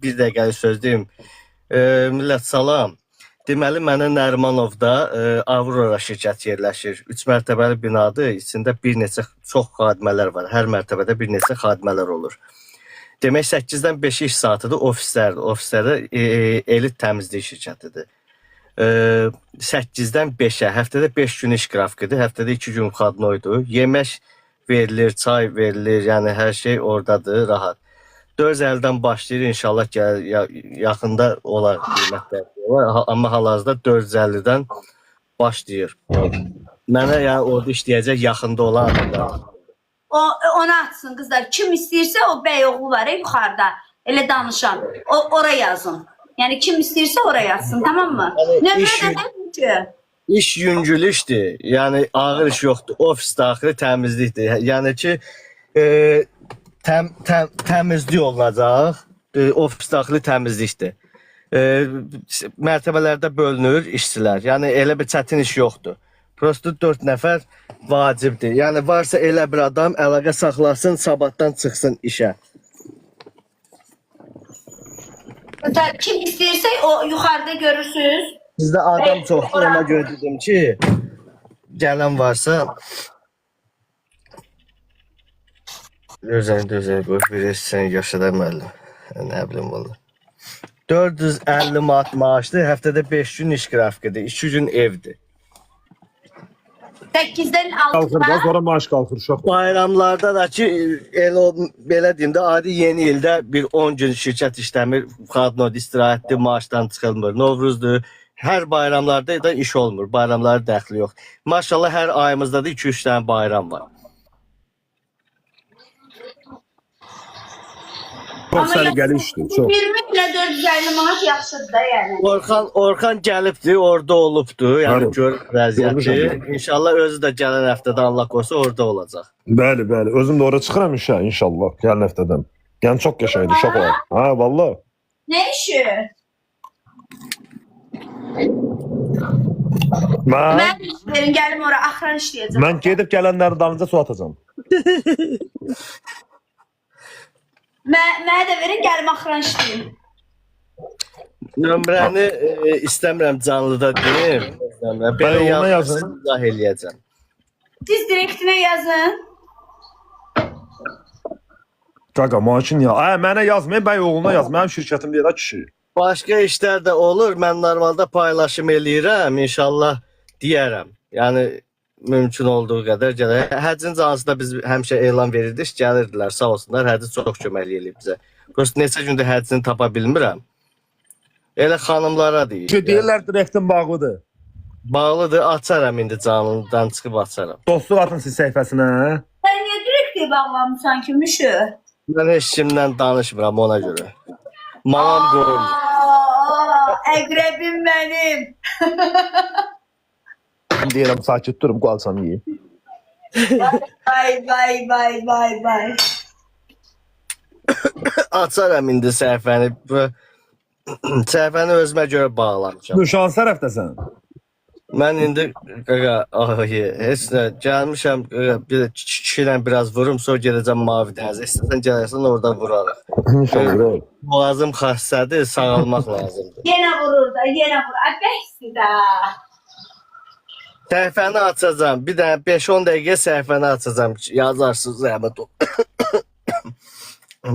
bir dəqiqəlik söz deyim. Millət salam. Deməli, mənə Nərimanovda Aurora şirkəti yerləşir. 3 mərtəbəli binadır. İçində bir neçə çox xadimələr var. Hər mərtəbədə bir neçə xadimələr olur. Demək 8-dən 5 iş saatıdır, ofislərdir. Ofislərdə elit təmizlik şirkətidir. 8-dən 5-ə, həftədə 5 gün iş qrafikidir, həftədə 2 gün xadnoydur. Yemək verilir, çay verilir, yəni hər şey oradadır, rahat. 450-dən başlayır, inşallah yaxında olar qiymətlər. Amma hal-hazırda 450-dən başlayır. Mənə yəni orada işləyəcək yaxında olan adamlar. Ona atsın qızlar. Kim istəyirsə o bəy oğlu var yuxarıda. Elə danışan. Oraya yazın. Yəni kim istəyirsə oraya yazsın, tamam mı? Nömrə də İş yüngül işdir. Yəni ağır iş yoxdur. Ofis daxili təmizlikdir. Yəni ki təmizlik olacaq. Ofis daxili təmizlikdir. Mərtəbələrdə bölünür işçilər. Yəni elə bir çətin iş yoxdur. Prosto 4 nəfər vacibdir. Yəni varsa elə bir adam əlaqə saxlasın, sabahdan çıxsın işə. Kim istəyirsə o yuxarıda görürsünüz. Sizdə adam çoxdur, ona görə dedim ki, gələn varsa gözəl qoy, bir sən yaşadar müəllim. Nə bilim valla. 450 manat maaşdır, həftədə 5 gün iş qrafikidir, 2 gün evdir. 8-dən 6-da. Qalxır da, sonra maaş qalxır uşaq. Bayramlarda da ki, belə deyim də, adi yeni ildə bir 10 gün şirkət işləmir, xadnod istirahətdir, maaşdan çıxılmır, Novruzdur. Hər bayramlarda da iş olmur, bayramlarda dəxli yox. Maşallah hər ayımızda da 2-3 dənə bayram var. Çox səliqəli işdir, çox. 20 ilə 450 manat yaxşıdır da yəni. Orxan gəlibdir, orada olubdur, yəni gör vəziyyəti. İnşallah özü də gələn həftədə Allah qoysa orada olacaq. Bəli, bəli. Özüm də oraya çıxıram işə inşallah gələn həftədən. Yəni çox qəşəngdir, şok olar. Ha, valla. Nə işi? Mən işlərim, gəlim ora, axıran işləyəcəm. Mən gedib gələnlərin dalınca su atacağım. Mənə də verin, gəlim axıran işləyim. Nömrəni istəmirəm canlıda deyim. Belə yazın, izah eləyəcəm. Siz direktinə yazın. Qaqa, maşın ya. Mənə yazmayın, bəy oğluna yaz. Mənim şirkətim deyil, kişi. Başqa işlər də olur. Mən normalda paylaşım eləyirəm. İnşallah deyərəm. Yəni mümkün olduğu qədər gələk. Həcin cansıda biz həmişə elan verirdik. Gəlirdilər, sağ olsunlar. Həci çox köməkli eləyib bizə. Prosto neçə gündür həcini tapa bilmirəm. Elə xanımlara deyir. Deyirlər direktin bağlıdır. Bağlıdır. Açaram indi canlıdan çıxıb açaram. Dostluq atın siz səhifəsinə. Sən niyə direkti bağlamısan ki, Müşü? Mən heç kimdən danışmıram ona görə. Mamam qorur. Əqrəbim mənim. Deyirəm, sakit durum, qalsam yiyeyim. Vay. Açaram indi səhifəni. Səhifəni özümə görə bağlamışam. Hansı tərəfdəsən? Mən indi heç nə gəlmişəm, bir kişi ilə biraz vurum, sonra gedəcəm Mavi dənizə. İstəsən gələrsən orada vurarıq. Boğazım xəstədir, sağalmaq lazımdır. Yenə vurur da, yenə vurur. Bəsdir da. Səhifəni açacağım. Bir dənə 5-10 dəqiqə səhifəni açacağım. Yazarsınız, zəhmət ol.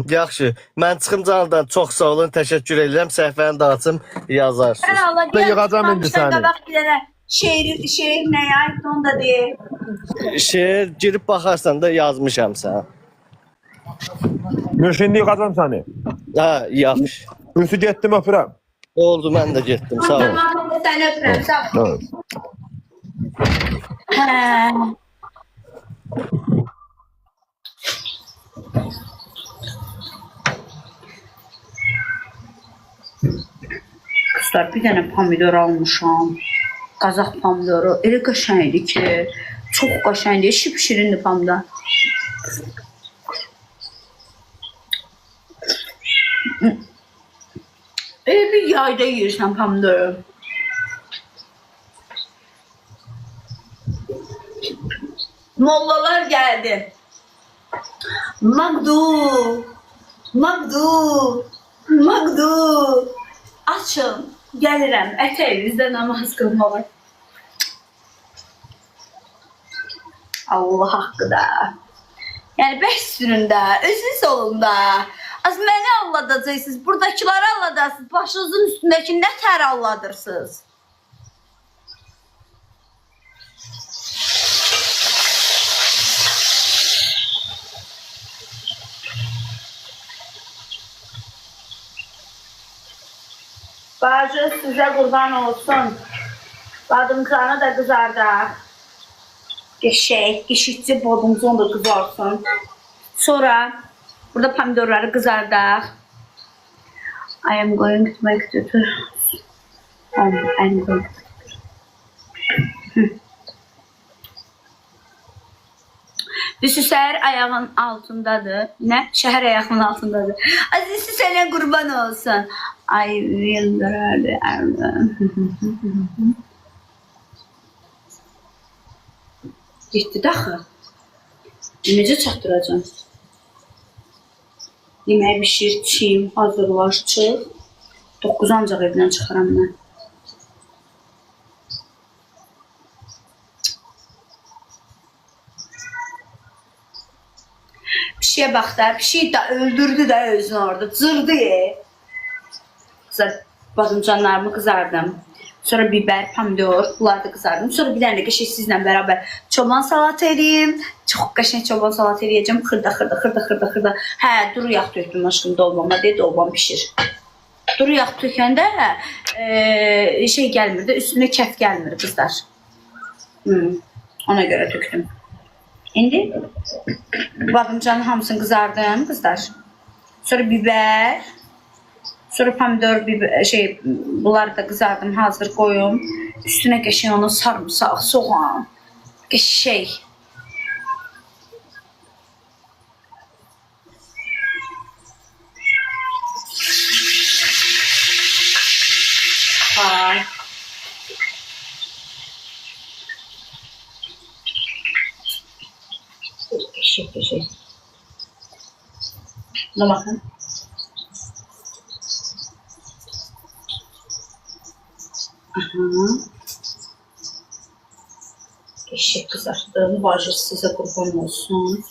Yaxşı, mən çıxım canlıdan çox sağ olun, təşəkkür edirəm. Səhifəni də açım, yazarsınız. Sən Allah, yığacam indi səni. Bir dənə şeir nəyə aid, onu da deyil. Şeir girib baxarsan da yazmışam sən. Şimdi yığacam səni. Ha, yaxşı. Ünsü getdim, öpürəm. Oldu, mən də getdim, sağ ol. Tamam, səni öpürəm, sağ ol. Dostlar, bir dənə pomidor almışam. Qazaq pomidoru. Elə qəşəngdir ki, çox qəşəngdir, şipşirindir pomidor. Bir yayda yiyirsən pomidoru. Mollalar gəldi. Magdu. Maqdu. Açın. Gəlirəm. Ətəyinizdə namaz qılmağa. Allah haqqı da. Yəni 5 günündə, özünüz olun da. Az məni alladacaqsınız, buradakiləri alladasınız, başınızın üstündəki nə tər alladırsınız? Bacı sizə qurban olsun. Badımcanı da qızardaq. Qəşək, qəşikçi bodumcun da qızarsın. Sonra burada pomidorları qızardaq. I am going to make tutu. I'm going to. Süsər ayağın altındadır. Nə? Şəhər ayağının altındadır. Aziz Süsərə qurban olsun. I will Getdi daxı. Necə çatdıracam? Yemək bişir, çiyim, hazırlaşır. 9 ancaq evdən çıxaram mən. Pişiyə bax da, pişiyi də öldürdü də özünü orada, cırdı. Badımcanlarımı qızardım. Sonra biber, pomidor, bunları da qızardım. Sonra bir dənə qəşəng sizlə bərabər çoban salat edeyim. Çox qəşəng çoban salat edəcəm. Xırda. Hə, duru yağ tökdüm aşkım dolmama deyə dolmam pişir. Duru yağ tökəndə şey gəlmir də, üstünə kəf gəlmir qızlar. Ona görə tökdüm. İndi badımcanın hamısını qızardım qızlar. Sonra biber, sonra pomidor, bunları da qızardım, hazır qoyum. Üstünə qəşəng onu sarımsaq, soğan, qəşəng. Ay. Qəşəng. Buna baxın. Qəşəng qızartdım. Bacı sizə qurban olsun.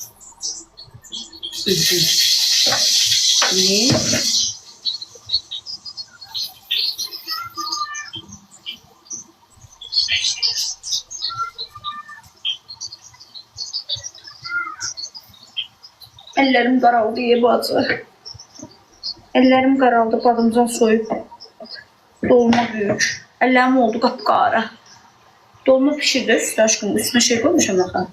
Ellerim qaraldı bacı. Ellerim qaraldı, badımcan soyub. Dolma büyük. Ellerim oldu qapqara. Dolma pişirdi üstü aşkım. Üstüne şey koymuşam axı.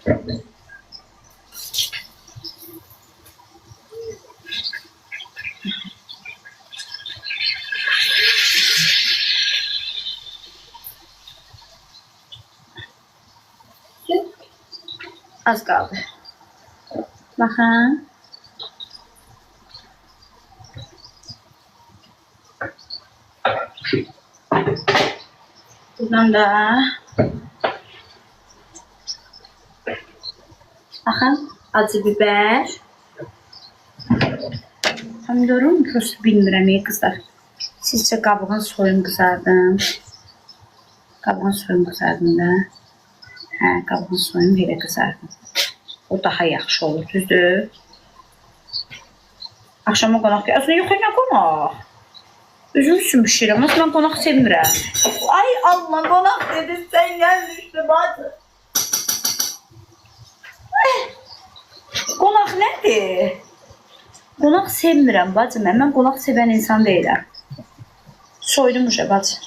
Az qaldı. Baxın. Buradan da baxın, acı biber. Pomidorum prosto bilmirəm qızlar. Sizcə qabığın soyun qızardım. Qabığın soyun qızardım da. Hə, qabığın soyun belə qızardım. O daha yaxşı olur, düzdür? Axşama qonaq gəlir. Aslında yox, nə qonaq? Özüm üçün bişirəm, aslında mən qonaq sevmirəm. Ay Allah, qonaq dedin, sən gəlmişdi bacı. Qonaq nədir? Qonaq sevmirəm bacı, mən qonaq sevən insan deyiləm. Soydum uşa bacı.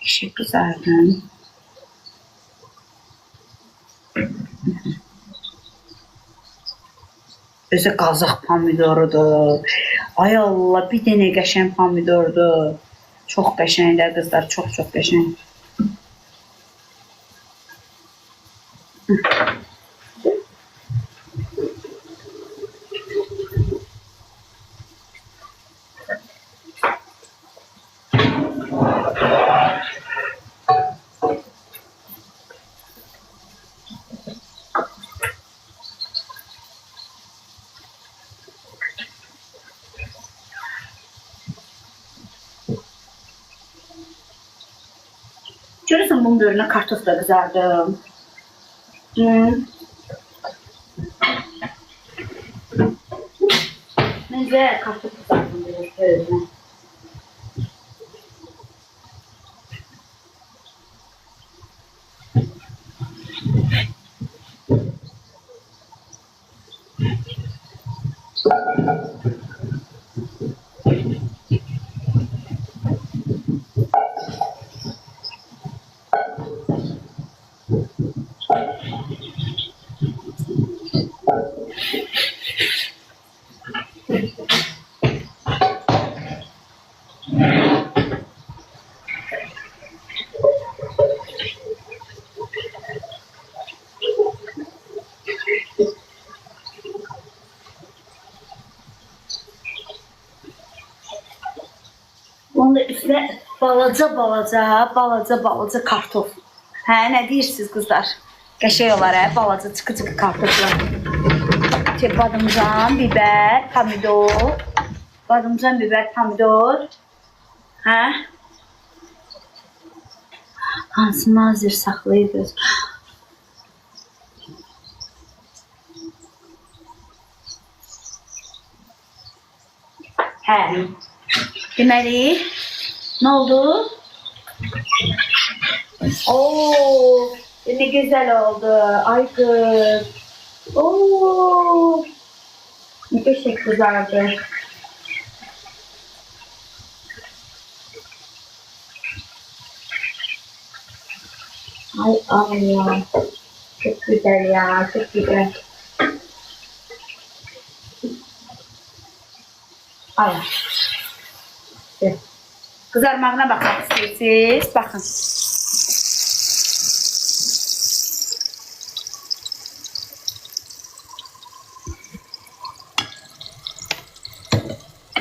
Qəşəng qızardım. Özü qazıq pomidorudur. Ay Allah, bir dənə qəşəng pomidordur. Çox qəşənglər qızlar, çox qəşəng. Görürsən bunun böyrünə kartof da qızardım. Məncə kartof qızardım böyrünə. Onun da üstünə balaca kartof. Hə, nə deyirsiniz qızlar? Qəşəng olar hə, balaca çıxı-çıxı kartoflar. Badımcan, biber, pomidor. Badımcan, biber, pomidor. Hə? Hansı nazir saxlayırdınız? Hə. Deməli, nə oldu? Oo, ne güzel oldu. Ay kız. Oo. Ne köşek kızardı. Ay ya. Çok güzel ya. Çok güzel. Ay. Kızarmağına bakmak istiyorsunuz. Bakın.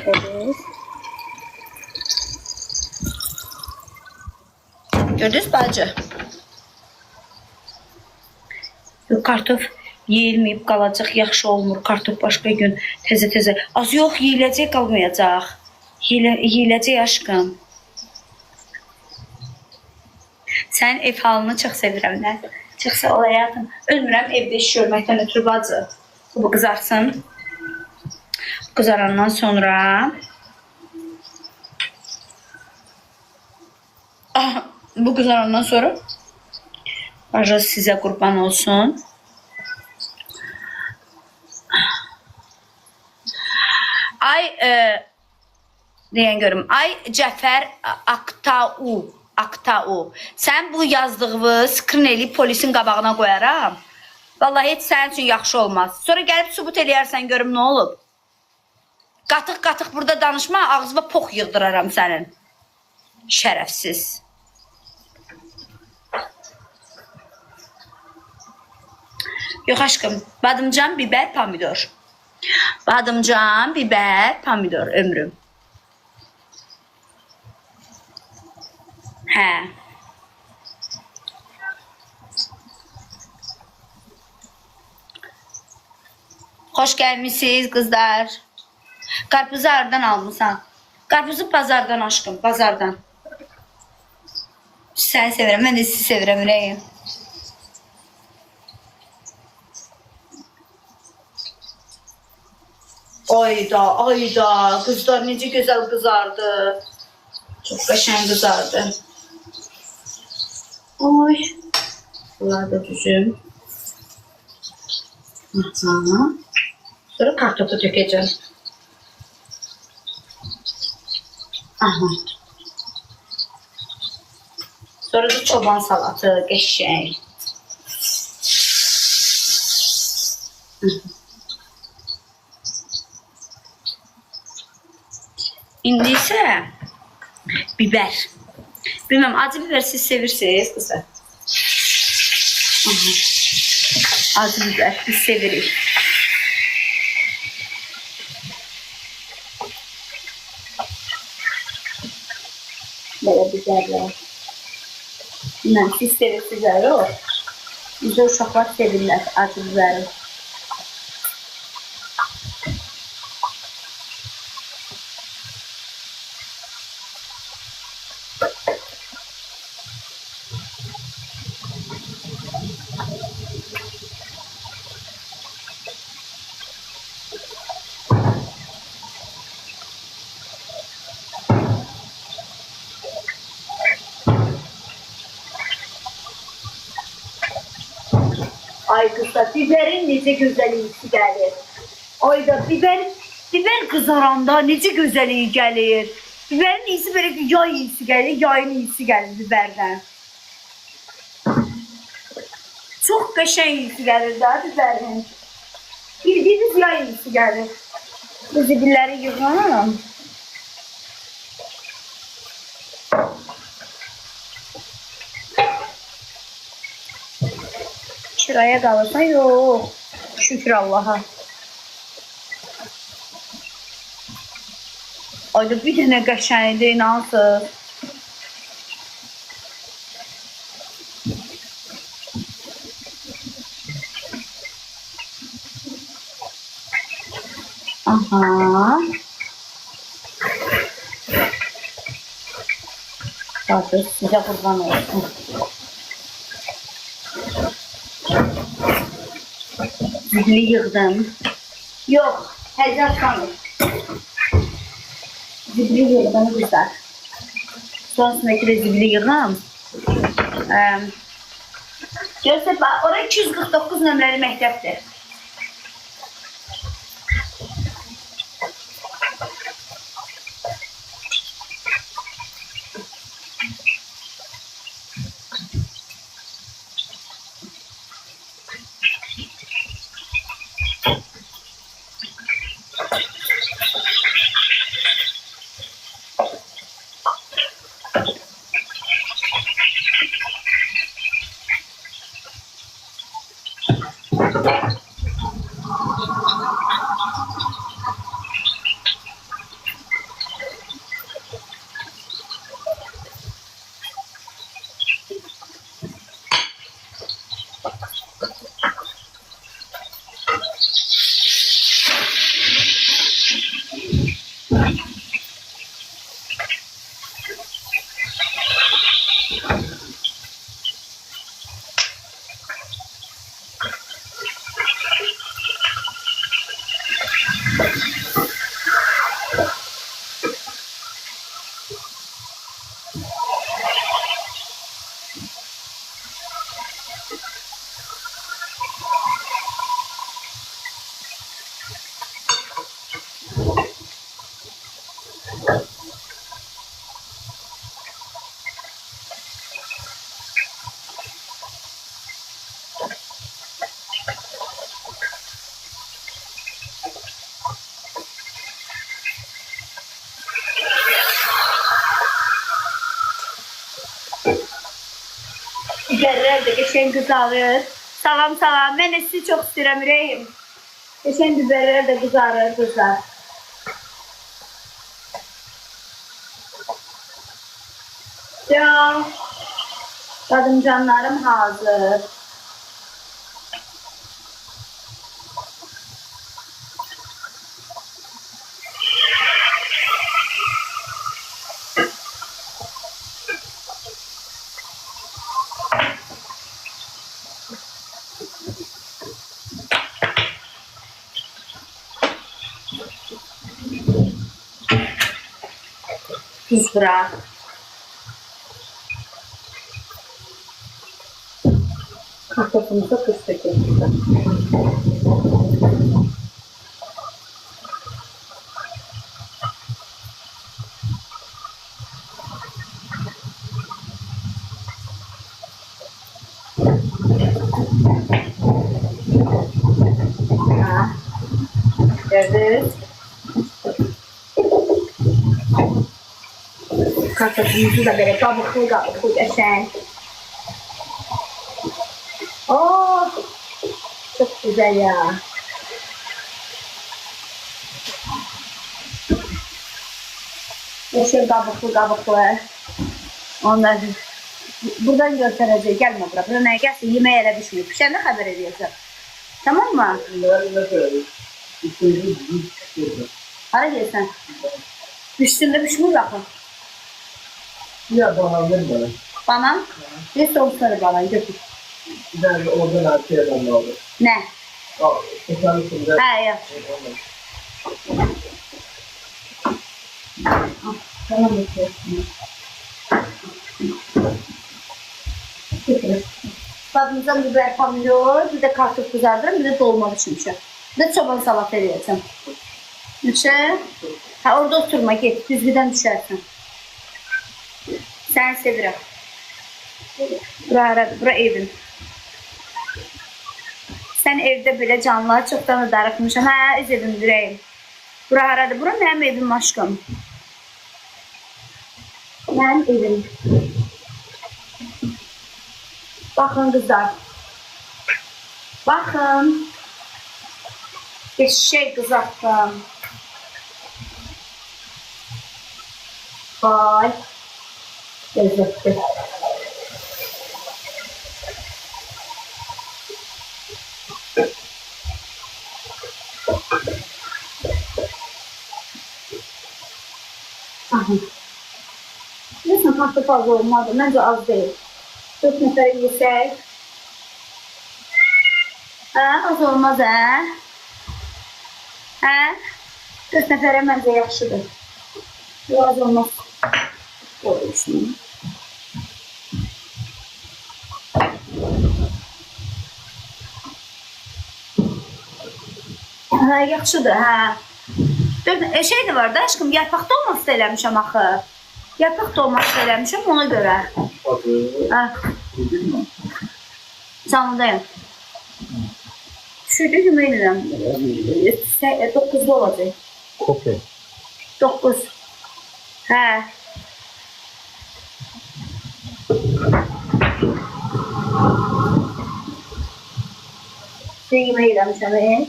Evet. Gördünüz bacı? Bu kartof yeyilməyib qalacaq, yaxşı olmur. Kartof başqa gün təzə-təzə. Az yox, yeyiləcək qalmayacaq. Yeyiləcək aşkım. Sən ev halını çox sevirəm də. Çox sağ ol həyatım. Ölmürəm evdə iş görməkdən ötürü bacı. Bu qızarsın. Kızarandan sonra bu kızarandan sonra bacı size kurban olsun. Ay deyin görüm. Ay Cəfər Aktau. Sen bu yazdığını skrin eləyib polisin qabağına qoyaram. Vallahi heç sənin üçün yaxşı olmaz. Sonra gəlib sübut eləyərsən görüm nə olub. Qatıq-qatıq burada danışma, ağzıma pox yığdıraram sənin. Şərəfsiz. Yox aşkım, badımcan, biber, pomidor. Badımcan, biber, pomidor ömrüm. Hə. Xoş gəlmişsiniz qızlar. Karpuzu hardan almışsan? Karpuzu pazardan aşkım, pazardan. Səni sevirəm, mən də sizi sevirəm ürəyim. Ayda, qızlar necə gözəl qızardı. Çox qəşəng qızardı. Oy. Bunlar da düzüm. Sonra kartofu dökəcəm. Aha. Sonra da çoban salatı, qəşəng. İndi isə biber. Bilmem acı biber siz sevirsiniz kızlar. Acı biber biz seviriz. Böyle biberler. Bilmem siz sevirsiniz o. Bizde uşaqlar sevirlər acı biberi. Ay kızlar, biberin necə gözəlliyi gəlir. Ayda biber kızaranda necə gözəlliyi gəlir. Biberin iyisi böyle ki yay iyisi gəlir, yayın iyisi gəlir biberdən. Çok qəşəng iyisi gəlir da biberin. Bildiğiniz yay iyisi gəlir. Bu zibilləri yığalım. Şuraya kalırsa yok. Şükür Allah'a. Ayda bir dənə qəşəngdir, inansız. Aha. Bakın size kurban olsun. Zibili yığdım. Yok, Həzər xanım. Zibili yığdım güzel. Sonrasındaki de zibili yığım. Görse bak, oraya 249 nömrəli məktəbdir. Biberler de geçen kızarır. Salam salam. Ben de sizi çok istedim ürəyim. Geçen biberler de kızarır kızlar. Ya kadın canlarım hazır. Tuz bırak. Kafamıza tuz dökelim. Gördünüz. Kartofumuzu da böyle kabuklu kabuklu geçen. Oh, çok güzel ya. Yeşil kabuklu kabuklu. Onlar buradan göstereceğim. Gelme buraya. Buraya gelsin yemeğe ele düşmüyor. Pişende haber ediyorsun. Tamam mı? Hara gelsen. Üstünde pişmiş bakın. Ya bana ver bana. Bana. Bir soğukları bana götür. Bir tane oradan arkaya ben aldım. Nə? Kusanın içinde. Hə, yap. Tamam, Badımcan biber pomidor, bir de kartof kızardırım, bir de dolma düşünmüşəm. Bir de çoban salat eləyəcəm. Neçə? Ha, orada oturma, get, düzgüdən düşərsən. Səni sevirəm. Bura haradır, bura evim. Sən evdə belə canlıları çoxdan da darıxmışam. Hə, öz evim, ürəyim. Bura haradır, bura mənim evim aşkım. Mənim evim. Baxın qızlar. Baxın. Eşək qızartdım. Vay. Lezzetli. Lütfen pasta fazla olmadı. Bence az değil. 4 nefer yesek. Ha, az olmaz ha. Ha? 4 nefere bence yaxşıdır. Biraz olmaz. Koymuşum. Ha, yaxşıdır, ha. Şey de var da aşkım, yarpaq dolması da eləmişəm axı. Yarpaq dolması da eləmişəm ona görə. Ha. Canlıdayım. Şurada yemək edirəm. 9'da olacaq. Okey. 9. Hə. Yemək eləmişəm,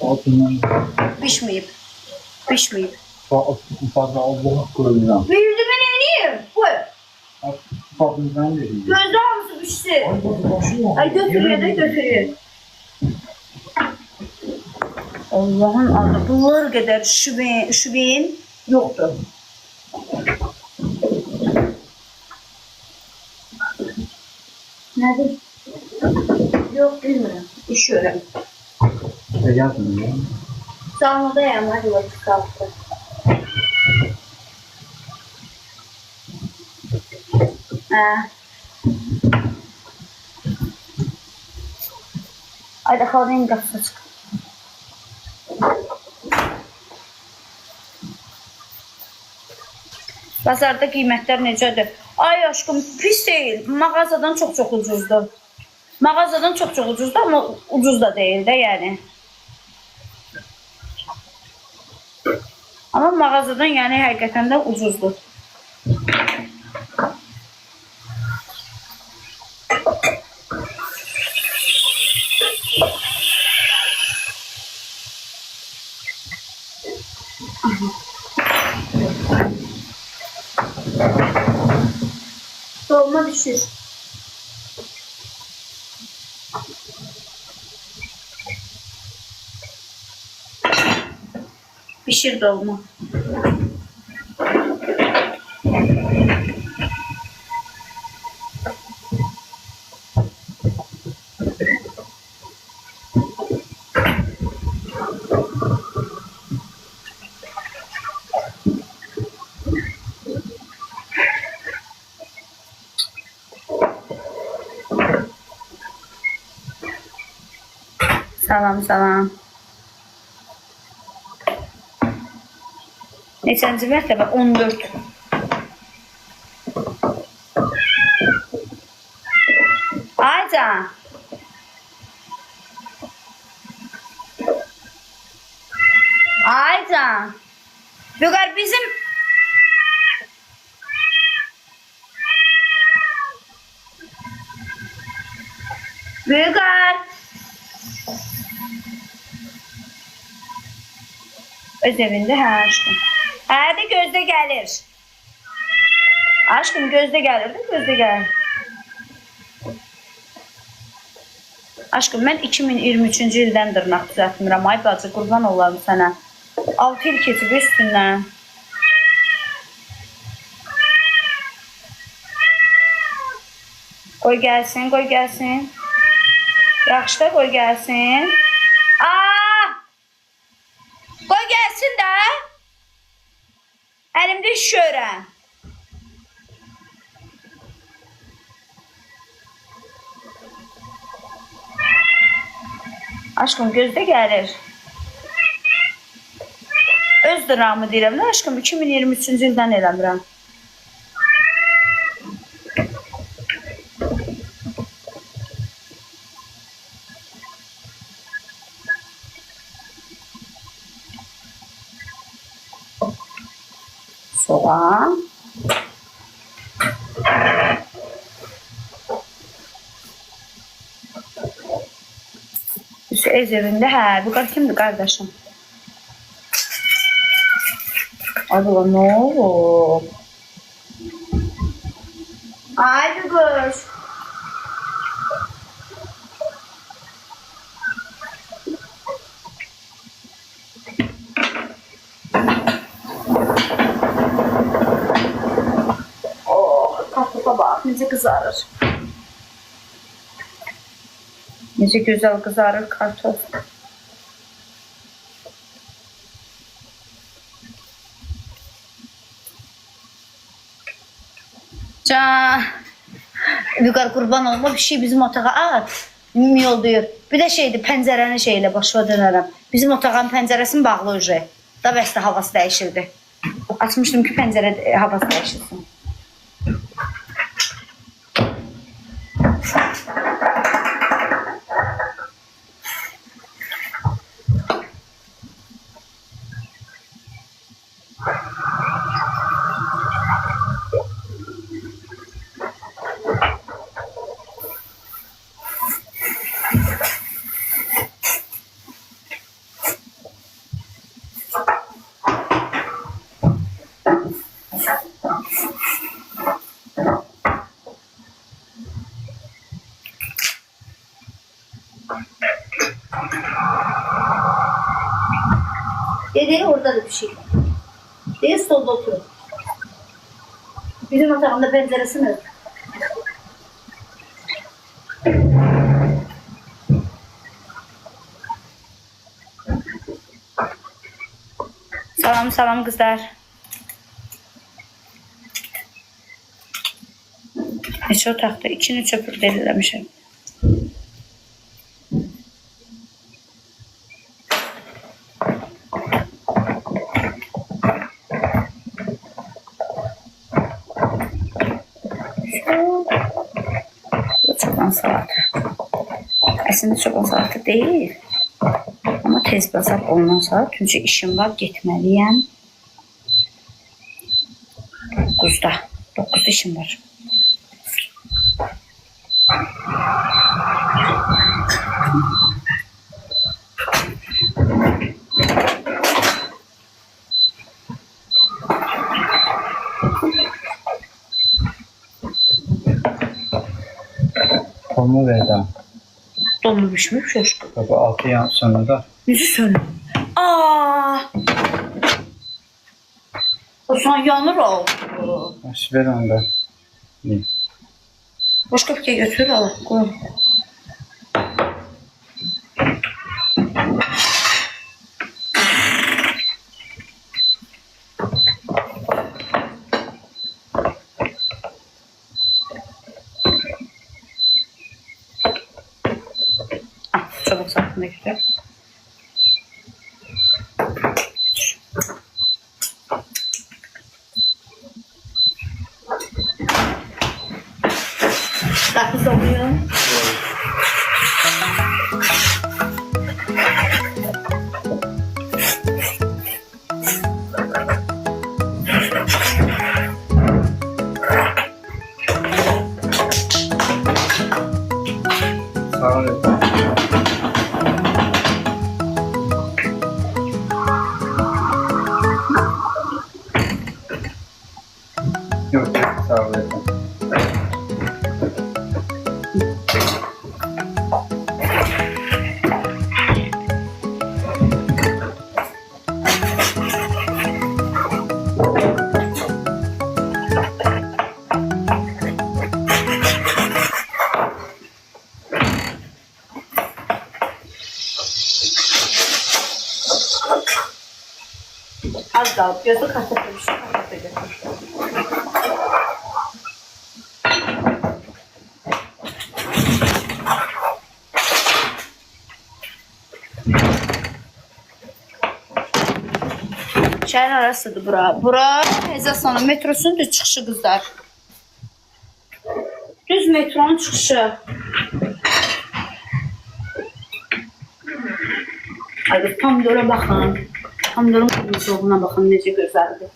Altından Pişməyib. Pişməyib. fazla olduğunu koyacağım. Yüzümü neyiyim? Koy. Fazladan vereyim. Gözde hamısı pişti. Ay götürüyor da götürüyor. Allah'ın adı. Bunlar kadar şübeyin yoktu. Nerede? Yok bilmiyorum. İşiyorum. Yazmıyor ya. Salmadayım. Hadi vakit kalktı. Ay da kalayım kapıda çık. Bazarda qiymətlər necədir? Ay aşkım pis değil. Mağazadan çok ucuzdur. Mağazadan çok ucuzdur ama ucuz da değil de yani. Ama mağazadan yani həqiqətən də ucuzdur. Dolma düşür. Pişir dolma. Salam, salam. Neçənci mərtəbə? 14. Aycan. Aycan. Vüqar bizim... Vüqar. Öz evinde hə aşkım. Hə de gözde gelir. Aşkım gözde gelir de gözde gelir. Aşkım ben 2023-cü ildən dırnaq düzəltmirəm. Ay bacı qurban olarım sənə. 6 il keçib üstündən. Qoy gəlsin, qoy gəlsin. Yaxşı da qoy gəlsin. Aa! Qoy gəlsin də. Əlimdə iş görəm. Aşkım gözdə gəlir. Öz dramı deyirəm. Nə aşkım 2023-cü ildən eləmirəm. Soğan. Ez evində, hə, bu qar kimdir qardaşım? Adala, nə olur? Haydi qız. Oh, kartofa bax, necə qızarır. Necə gözəl qızarır kartof. Can. Vüqar qurban olma bir şey bizim otağa at. Yolduyur. Bir də şeydir, pəncərəni şeylə başa dönərəm. Bizim otağın pəncərəsinin bağlı ucu. Da bəstə havası dəyişirdi. Açmışdım ki pəncərə havası dəyişirsin. Dedi orada da bir şey. Dedi stolda oturuyor. Bizim otağında pəncərəsi mi? Salam salam qızlar. Neçə otaqda? 2-ni çöpür deliləmişəm. Çoban salatı. Əslində çoban salatı deyil. Amma tez basab olunan salat. Çünki işim var, getməliyəm. 9'da. 9'da işim var. Tomu verdim. Donu düşmüş coşku. Tabii altı yan sonunda. Yüzü sönüyor. Aa! O zaman yanır o. Ver onu da. Başka bir şey götür al. Koy. Çabuk saatinde götür. Kapı sokuyor. Sağ ol. Yok, sağ ol. Az qalıb. Gözü kartoffel düşür. Kartoffel götür. Şəhər arasıdır bura. Bura Ezaslanın metrosunun düz çıxışı qızlar. Düz metronun çıxışı. Hadi pomidora baxın. Pomidorun qırmızılığına baxın necə gözəldir.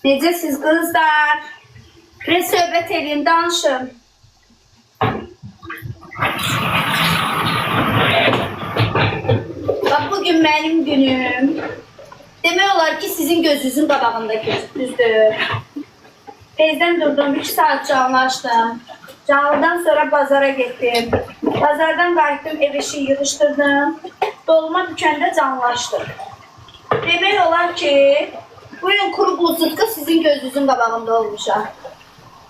Necəsiz qızlar? Biraz söhbət edin, danışın. Bak bugün benim günüm. Demək olar ki sizin gözünüzün qabağında keçib, düzdür. Tezdən durdum, 2 saat canlaşdım. Canlıdan sonra bazara getdim. Bazardan qayıtdım, ev işi yığışdırdım. Dolma dükanda canlaşdım. Demək olar ki bugün kuru buzluqda sizin gözünüzün qabağında olmuşam.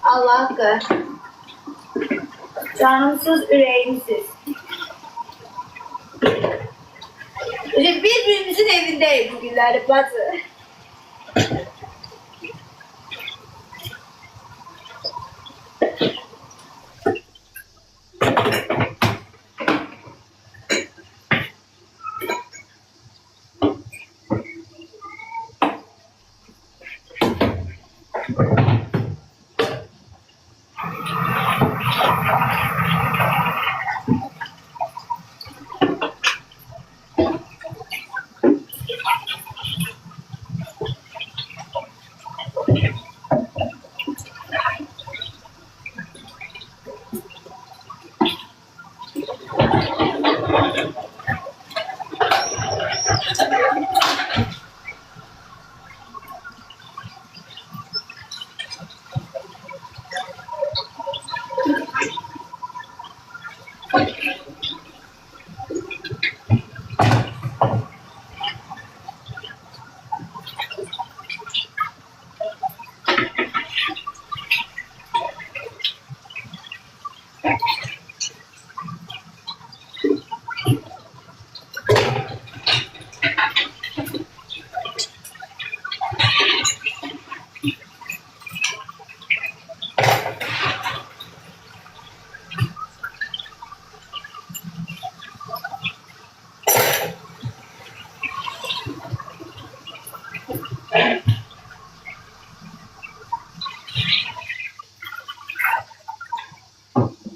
Allah haqqı. Canımsız, ürəyimsiz. Birbirimizin evindeyiz bugünləri bacı.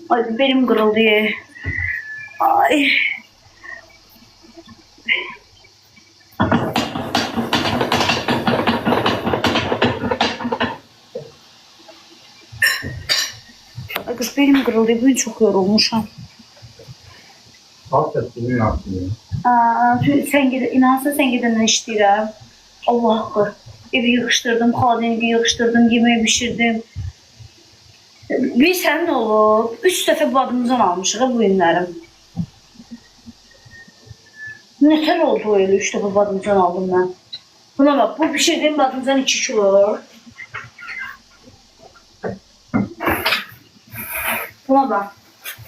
Ay benim kırıldı ya. Ay. Ay kız benim kırıldı. Bugün çok yorulmuşum. Hakikaten yaptım. Sen gidin, inansa sen gidenden işləyirəm. Allah haqqı. Evi yığışdırdım, xaladenizi yığışdırdım, yemeği pişirdim. Bilsən nə olub? 3 dəfə badımızdan almışıq bu günlərim. Nətər oldu öyle 3 dəfə badımızdan aldım mən? Buna bak, bu pişirdiğim badımızdan 2 kilo. Buna bak,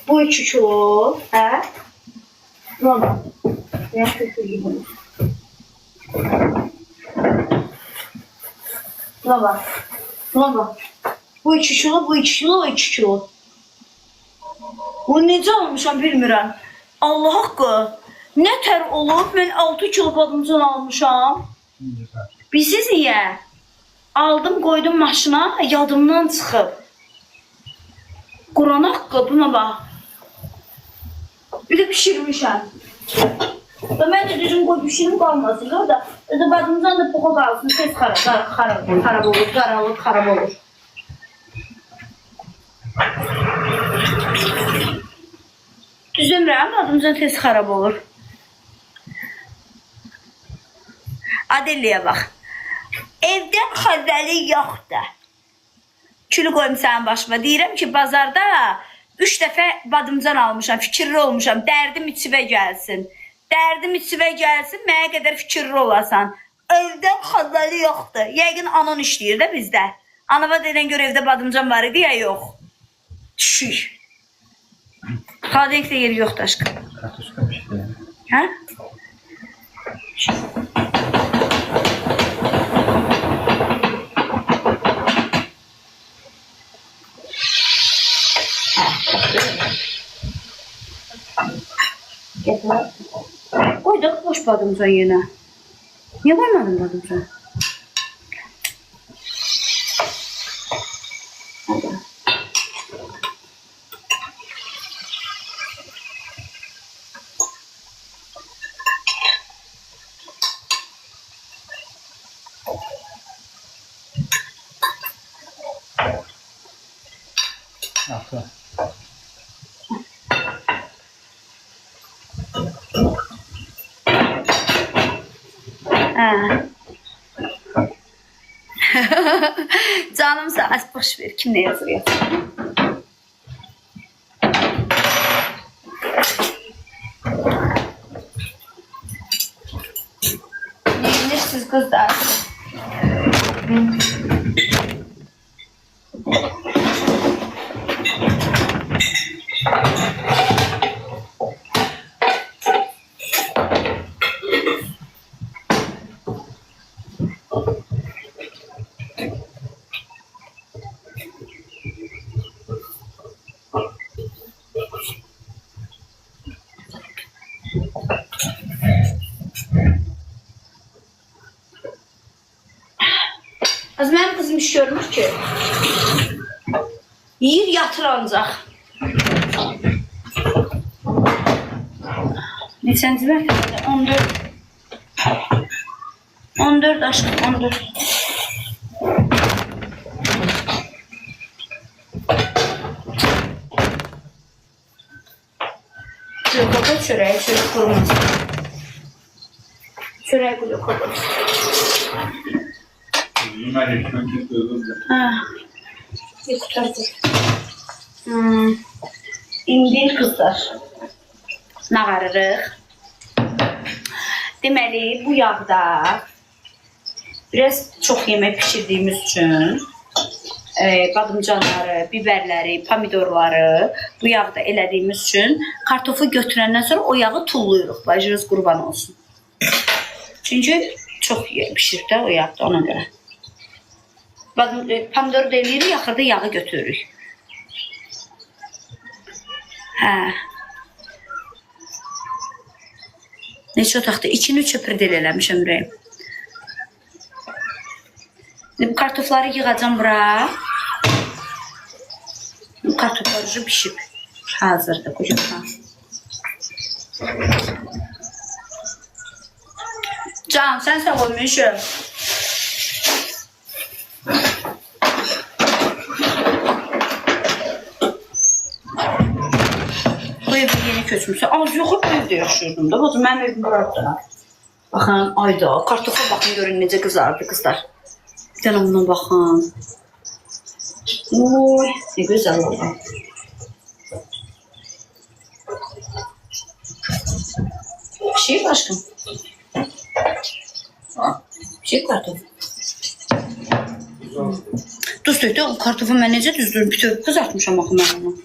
bu 2 kilo. Hə? Buna bak. Ben kötüyüm bunu. Buna bak. Buna bak. Bu 2 kilo, bu 2 kilo, o 2 kilo. Bu necə almışam bilmirəm. Allah haqqı. Nə tər olub? Mən 6 kilo badımcan almışam. Bilsiz niyə? Aldım, qoydum maşına, yadımdan çıxıb. Quran haqqı, buna bax. Bir də pişirmişəm. Və mən də düzüm qoy pişirim qalmasın orada. Badımcan da poxa qalsın, tez xarab olur, qaralıb, xarab olur. Düzümrəm, badımcan tez xarab olur. Adeliyə bax. Evdən xəbəri yoxdur. Külü qoyum sənin başıma. Deyirəm ki, bazarda 3 dəfə badımcan almışam, fikirli olmuşam. Dərdim içivə gəlsin. Dərdim içivə gəlsin, mənə qədər fikirli olasan. Evdən xəbəri yoxdur. Yəqin anon işləyir də bizdə. Anava deyilən gör evdə badımcan var idi ya yox. Düşük. Xadenkdə yeri yoxdur aşkım. Kartuşka pişti. Hə? Koyduk boş badımcan yine. Niye koymadın badımcan? Altı. Canım sağ boş ver. Kim ne yazır ya? Yenirsiniz kızlar. Az benim kızım iş görmüş ki. Yiyir yatır ancaq. Neçənci mərtəbədə? 14. 14 aşkım 14. Glukoko çöreği çörek kurumaz. Çöreği glukoko. Ha. İndi kızlar. Nağarırıq. Deməli, bu yağda biraz çox yemək pişirdiyimiz üçün badımcanları, biberləri, pomidorları bu yağda elədiyimiz üçün kartofu götürəndən sonra o yağı tulluyuruq. Bacınız qurban olsun. Çünki çox pişir də o yağda ona görə. Pomidoru da eləyirik, axırda yağı götürürük. Hə. Neçə otaqda? 2-3 çöpürdel eləmişəm ürəyim. Bu kartofları yığacam bura. Bu kartofları pişib. Hazırdır kocaman. Can, sen sağ olmuşum. Bu evde yeni köçmüşsün. Az yox, bu evde yaşıyordum da. Bacım, mənim evim burada. Baxın, ayda, kartofa baxın, görün necə qızardı qızlar. Bir tane buna baxın. Oy, ne güzel oldu. Bir şey mi aşkım? Bir şey kartofu. Düzdür, o kartofu mən necə düzdürüm? Bütün kızartmışam axı mən onu.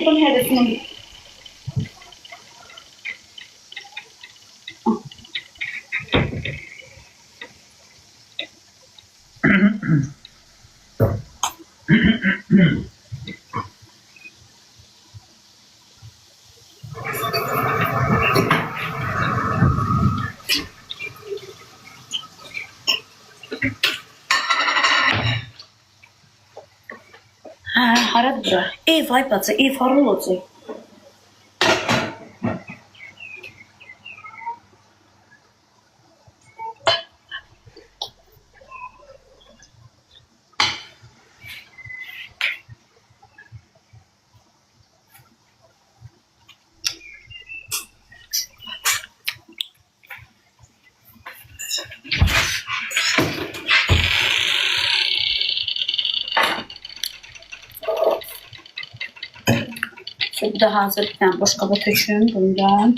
Buradan hedefine Hə, haradır bura? Ev, ay bacı, ev hara olacaq? Bir də hazır bir dənə boş qaba tökün bundan.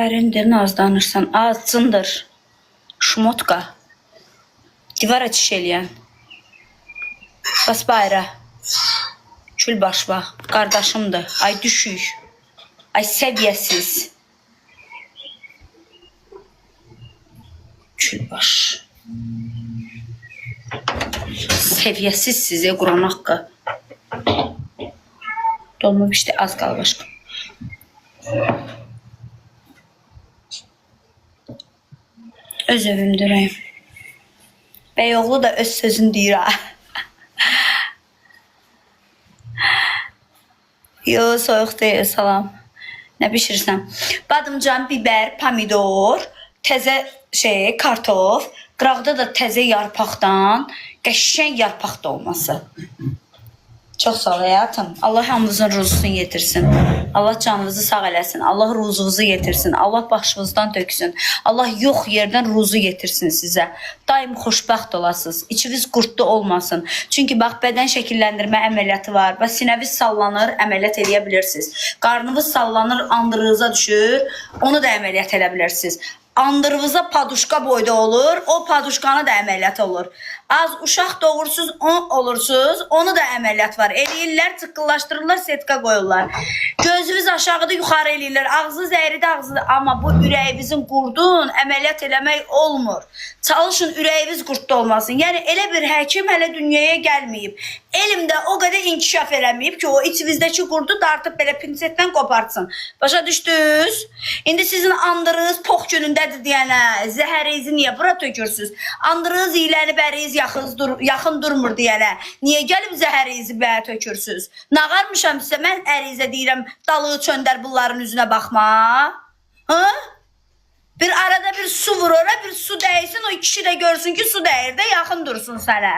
Ərindir, az danırsan. Azcındır. Şmotka. Divara çiş eləyən. Bas bayra. Kül başva. Qardaşımdır. Ay düşük. Ay səviyyəsiz. Kül baş. Səviyyəsiz sizə Quran haqqı. Dolma pişdi, az qal başqa. Öz evimdürəyim. Beyoğlu da öz sözün deyir ha. Yo, soyuq deyil, salam. Nə bişirsən? Badımcan, biber, pomidor, təzə kartof, qıraqda da təzə yarpaqdan, qəşəng yarpaq dolması. Çox sağ ol həyatım. Allah hamınızın ruzusunu yetirsin. Allah canınızı sağ eləsin. Allah ruzunuzu yetirsin. Allah başınızdan töksün. Allah yox yerdən ruzu yetirsin sizə. Daim xoşbəxt olasınız. İçiniz qurtlu olmasın. Çünki bax, bədən şəkilləndirmə əməliyyatı var. Bax, sinəviz sallanır, əməliyyat eləyə bilirsiniz. Qarnınız sallanır, andırınıza düşür. Onu da əməliyyat elə bilirsiniz. Andırınıza paduşka boyda olur, o paduşkanı da əməliyyat olur. Az uşaq doğursuz, olursunuz, onu da əməliyyat var. Eləyirlər, tıqqıllaşdırırlar, setka qoyurlar. Gözünüz aşağıda yuxarı eləyirlər, ağzı zəhridə ağzıdır. Amma bu ürəyinizin qurdun, əməliyyat eləmək olmur. Çalışın ürəyiniz qurtlu olmasın. Yəni elə bir həkim hələ dünyaya gəlməyib. Elmdə o qədər inkişaf eləməyib ki, o içinizdəki qurdu dartıb belə pinsetdən qopartsın. Başa düşdünüz? İndi sizin andırınız pox günündədir deyənə, zəhərinizi niyə bura tökürsünüz? Andırınız iylənib əriniz yaxın durmur deyənə, niyə gəlib zəhərinizi bəyə tökürsünüz? Nağarmışam sizə, mən ərinizə deyirəm, dalığı çöndər bunların üzünə baxma. Hı? Bir arada bir su vur ora, bir su dəysin, o kişi də görsün ki, su dəyir də yaxın dursun sənə.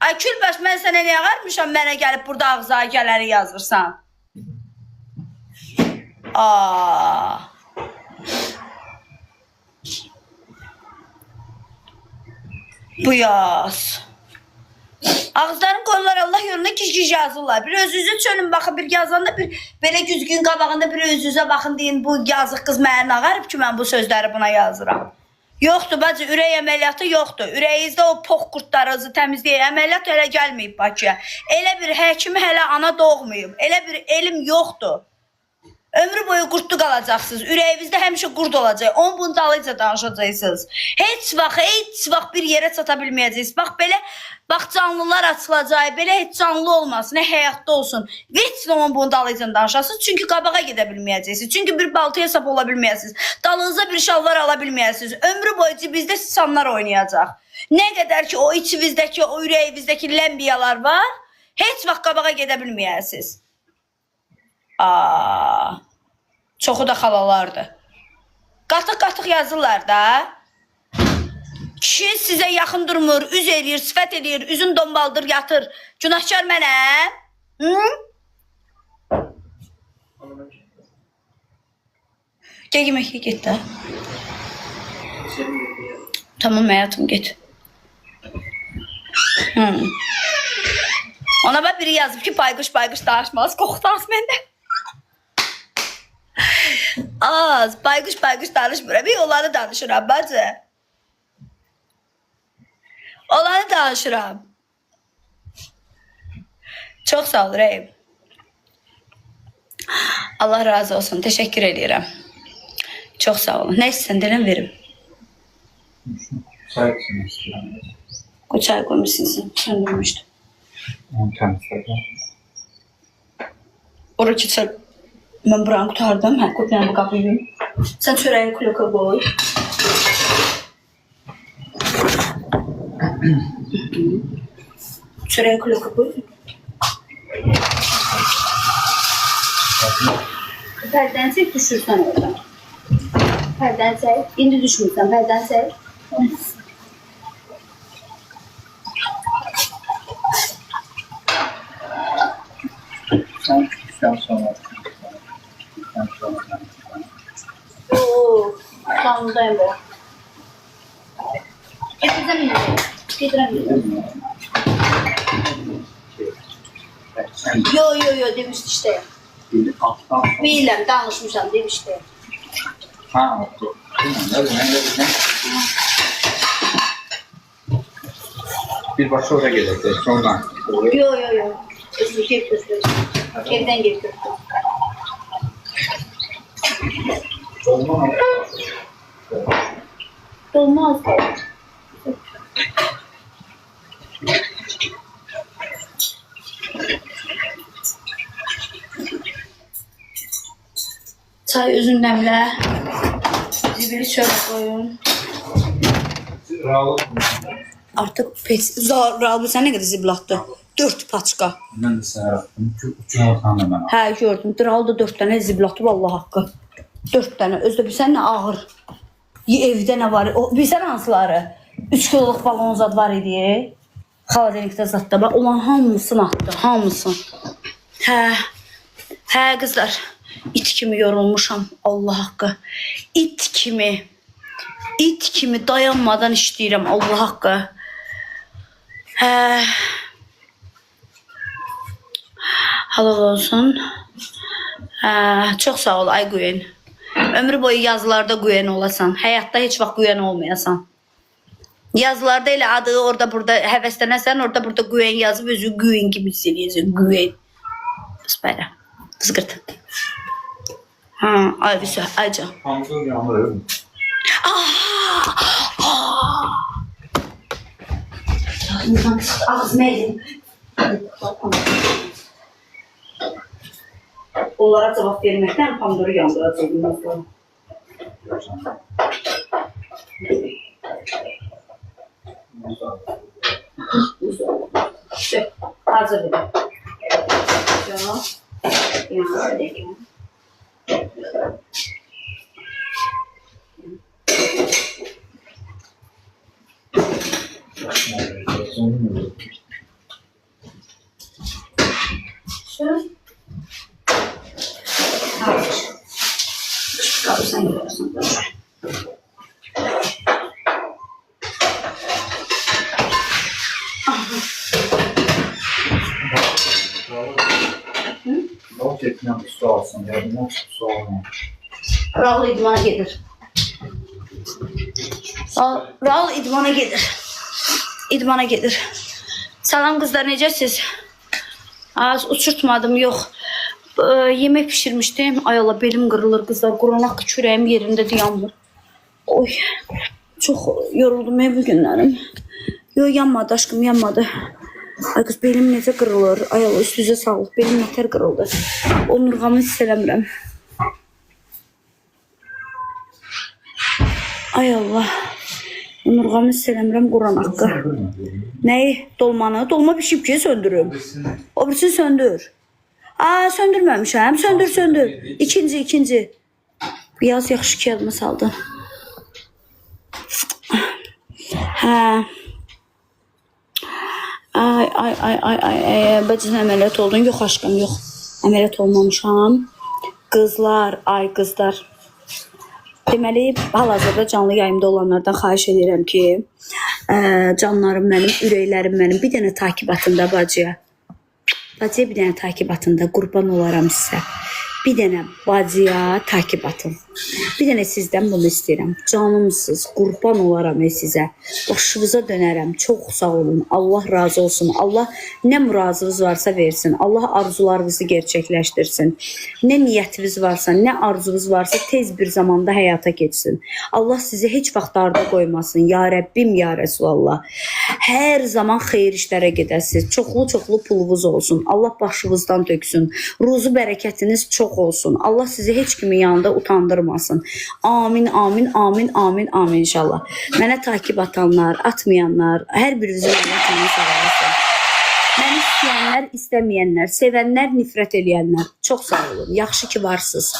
Ay Külbaş, mən sənə niyə qarmışam, mənə gəlib burada ağza gələri yazırsan? Bu yaz. Ağızlarını qoyurlar Allah yoluna kiş yazırlar. Bir özünüzə çönün baxın, bir yazanda bir belə güzgün qabağında bir özünüzə baxın deyin, bu yazıq qız mənə nağarıb ki, mən bu sözləri buna yazıram. Yoxdur bacı, ürək əməliyyatı yoxdur. Ürəyinizdə o pox qurtlarınızı təmizləyək. Əməliyyat hələ gəlməyib Bakıya. Elə bir həkimi hələ ana doğmayıb. Elə bir elm yoxdur. Ömrü boyu qurtlu qalacaqsınız. Ürəyinizdə həmişə qurd olacaq. Onun bunu dalıyca danışacaqsınız. Heç vaxt bir yerə çata bilməyəcəksiniz. Bax belə, bax canlılar açılacaq. Belə heç canlı olmasın, nə həyatda olsun. Heç onun bunu dalıyca danışasınız. Çünki qabağa gedə bilməyəcəksiniz. Çünki bir baltaya sap ola bilməyəsiniz. Dalınıza bir şalvar ala bilməyəsiniz. Ömrü boyu cibinizdə siçanlar oynayacaq. Nə qədər ki o içinizdəki, o ürəyinizdəki ləmbiyalar var, heç vaxt qabağa gedə bilməyəsiniz. Çoxu da xalalardır. Qatıq-qatıq yazırlar da. Kişi sizə yaxın durmur, üz eləyir, sifət eləyir, üzün dombaldır, yatır. Günahkar mənəm. Hı? Gel yemek ye, git de. Tamam hayatım, git. Ona bak biri yazıp ki baykuş danışmaz, koktu məndə. Az, baykuş danışmıram. Bir olanı danışıram bacı. Olanı danışıram. Çok sağ ol Reyim. Allah razı olsun. Teşekkür ederim. Çok sağ olun. Ne istersen dilim verim. Çay içmek istiyorum. O çay koymuşsun. Söndürmüştüm. Temizledim. Oradaki çay ben buranı kurtardım. Ha, kurtardım kapıyı. Sen çöreği kuloka koy. Çöreği kuloka koy. Pərdən çək, düşürsən oradan. Pərdən çək, indi düşmürsən, pərdən çək. Sen sonra. Oo, kanındayım o. Getiremiyorum. Yo demişti işte. Biləm, danışmışam demişdi. Ha, okey. Bir başka oraya gelirdi. Sonradan. Yo. Özür getirdim. Evden getirdim. Olmaz. Çay özün demle. Zibili şöyle koyun. Artık pes. Rahat sen ne kadar zibil attı? 4 paçka. Ben de səhər attım. Üçün ortamda mən attım. Hə, gördüm. Dralda 4 dənə zibil atıb Allah haqqı. 4 dənə. Özdə bilsən nə ağır. Evdə nə var? O bilsən hansıları? 3 kiloluq balon zad var idi. Xaladelikdə zadda. Bax, olan hamısını atdı. Hamısını. Hə qızlar. İt kimi yorulmuşam. Allah haqqı. İt kimi dayanmadan işləyirəm. Allah haqqı. Halal olsun. Çok sağ ol ay Güyen. Ömrü boyu yazılarda Güyen olasan. Hayatta hiç vaxt Güyen olmayasan. Yazılarda elə adı orada burada həvəslənəsən, orada burada Güyen yazıb özü Güyen gibi hissediyorsun. Güyen. Bas belə. Kızgırt. Ay bir ayca. Hamza yandı. Ağzıma edin. Onlara cevap verməkdən pomidoru yandıracağım. Hazır edin. Sen görüyorsun. Yok etmem bir su alsın. Yardımdan çık su alma. Raul idmana gelir. Raul idmana gelir. İdmana gelir. Salam kızlar, necəsiz? Az uçurtmadım, yok. Yemek pişirmiştim. Ay Allah, belim kırılır kızlar. Qurunaq kürəyim yerində dayanmır. Oy. Çok yoruldum bu günlerim. Yok, yanmadı aşkım, yanmadı. Ay kız, belim necə kırılır. Ay Allah, üst-üzə sağlıq. Belim nətər kırıldı. Onurğamı hiss eləmirəm. Ay Allah. Onurğamı hiss eləmirəm Quran haqqı. Neyi? Dolmanı? Dolma pişib ki söndürüm. O birisini söndür. Söndürməmişəm. Söndür. İkinci. Yaz yaxşı ki yadıma saldın. Hə. Ay. Bacın əməliyyat oldun. Yox aşkım, yox. Əməliyyat olmamışam. Qızlar, ay qızlar. Deməli, hal-hazırda canlı yayımda olanlardan xahiş edirəm ki, canlarım mənim, ürəklərim mənim, bir dənə takip atın da bacıya. Bacıya bir dənə takip atın da, qurban olaram sizə. Bir dənə bacıya takip atın. Bir dənə sizdən bunu istəyirəm. Canımsınız, qurban olaram sizə. Başınıza dönərəm. Çox sağ olun. Allah razı olsun. Allah nə muradınız varsa versin. Allah arzularınızı gerçəkləşdirsin. Nə niyyətiniz varsa, nə arzunuz varsa tez bir zamanda həyata keçsin. Allah sizi heç vaxt darda qoymasın. Ya Rəbbim, ya Rəsulallah. Hər zaman xeyir işlərə gedəsiniz. Çoxlu pulunuz olsun. Allah başınızdan töksün. Ruzu bərəkətiniz çox olsun. Allah sizi heç kimin yanında utandırmasın. Amin, amin, amin, amin, amin inşallah. Mənə takip atanlar, atmayanlar, hər birinizin Allah canını sağ olasın. Məni istəyənlər, istəməyənlər, sevənlər, nifrət eləyənlər, çox sağ olun. Yaxşı ki varsınız.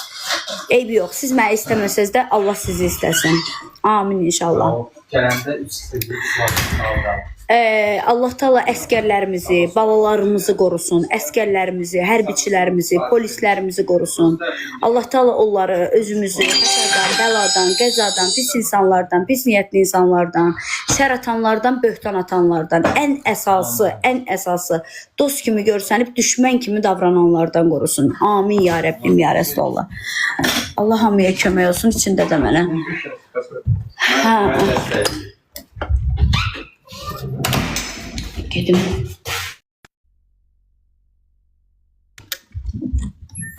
Eybi yox, siz məni istəməsəz də Allah sizi istəsin. Amin inşallah. Gələndə 3 istədiyi sağlam. Allah Taala əskərlərimizi, balalarımızı qorusun, əskərlərimizi, hərbiçilərimizi, polislərimizi qorusun. Allah Taala onları özümüzü xəstədən, bəladan, qəzadan, pis insanlardan, pis niyyətli insanlardan, şər atanlardan, böhtan atanlardan, ən əsası dost kimi görsənib düşmən kimi davrananlardan qorusun. Amin ya Rəbbim, ya Rəsulullah. Allah hamıya kömək olsun, içində də mənə. Gedim.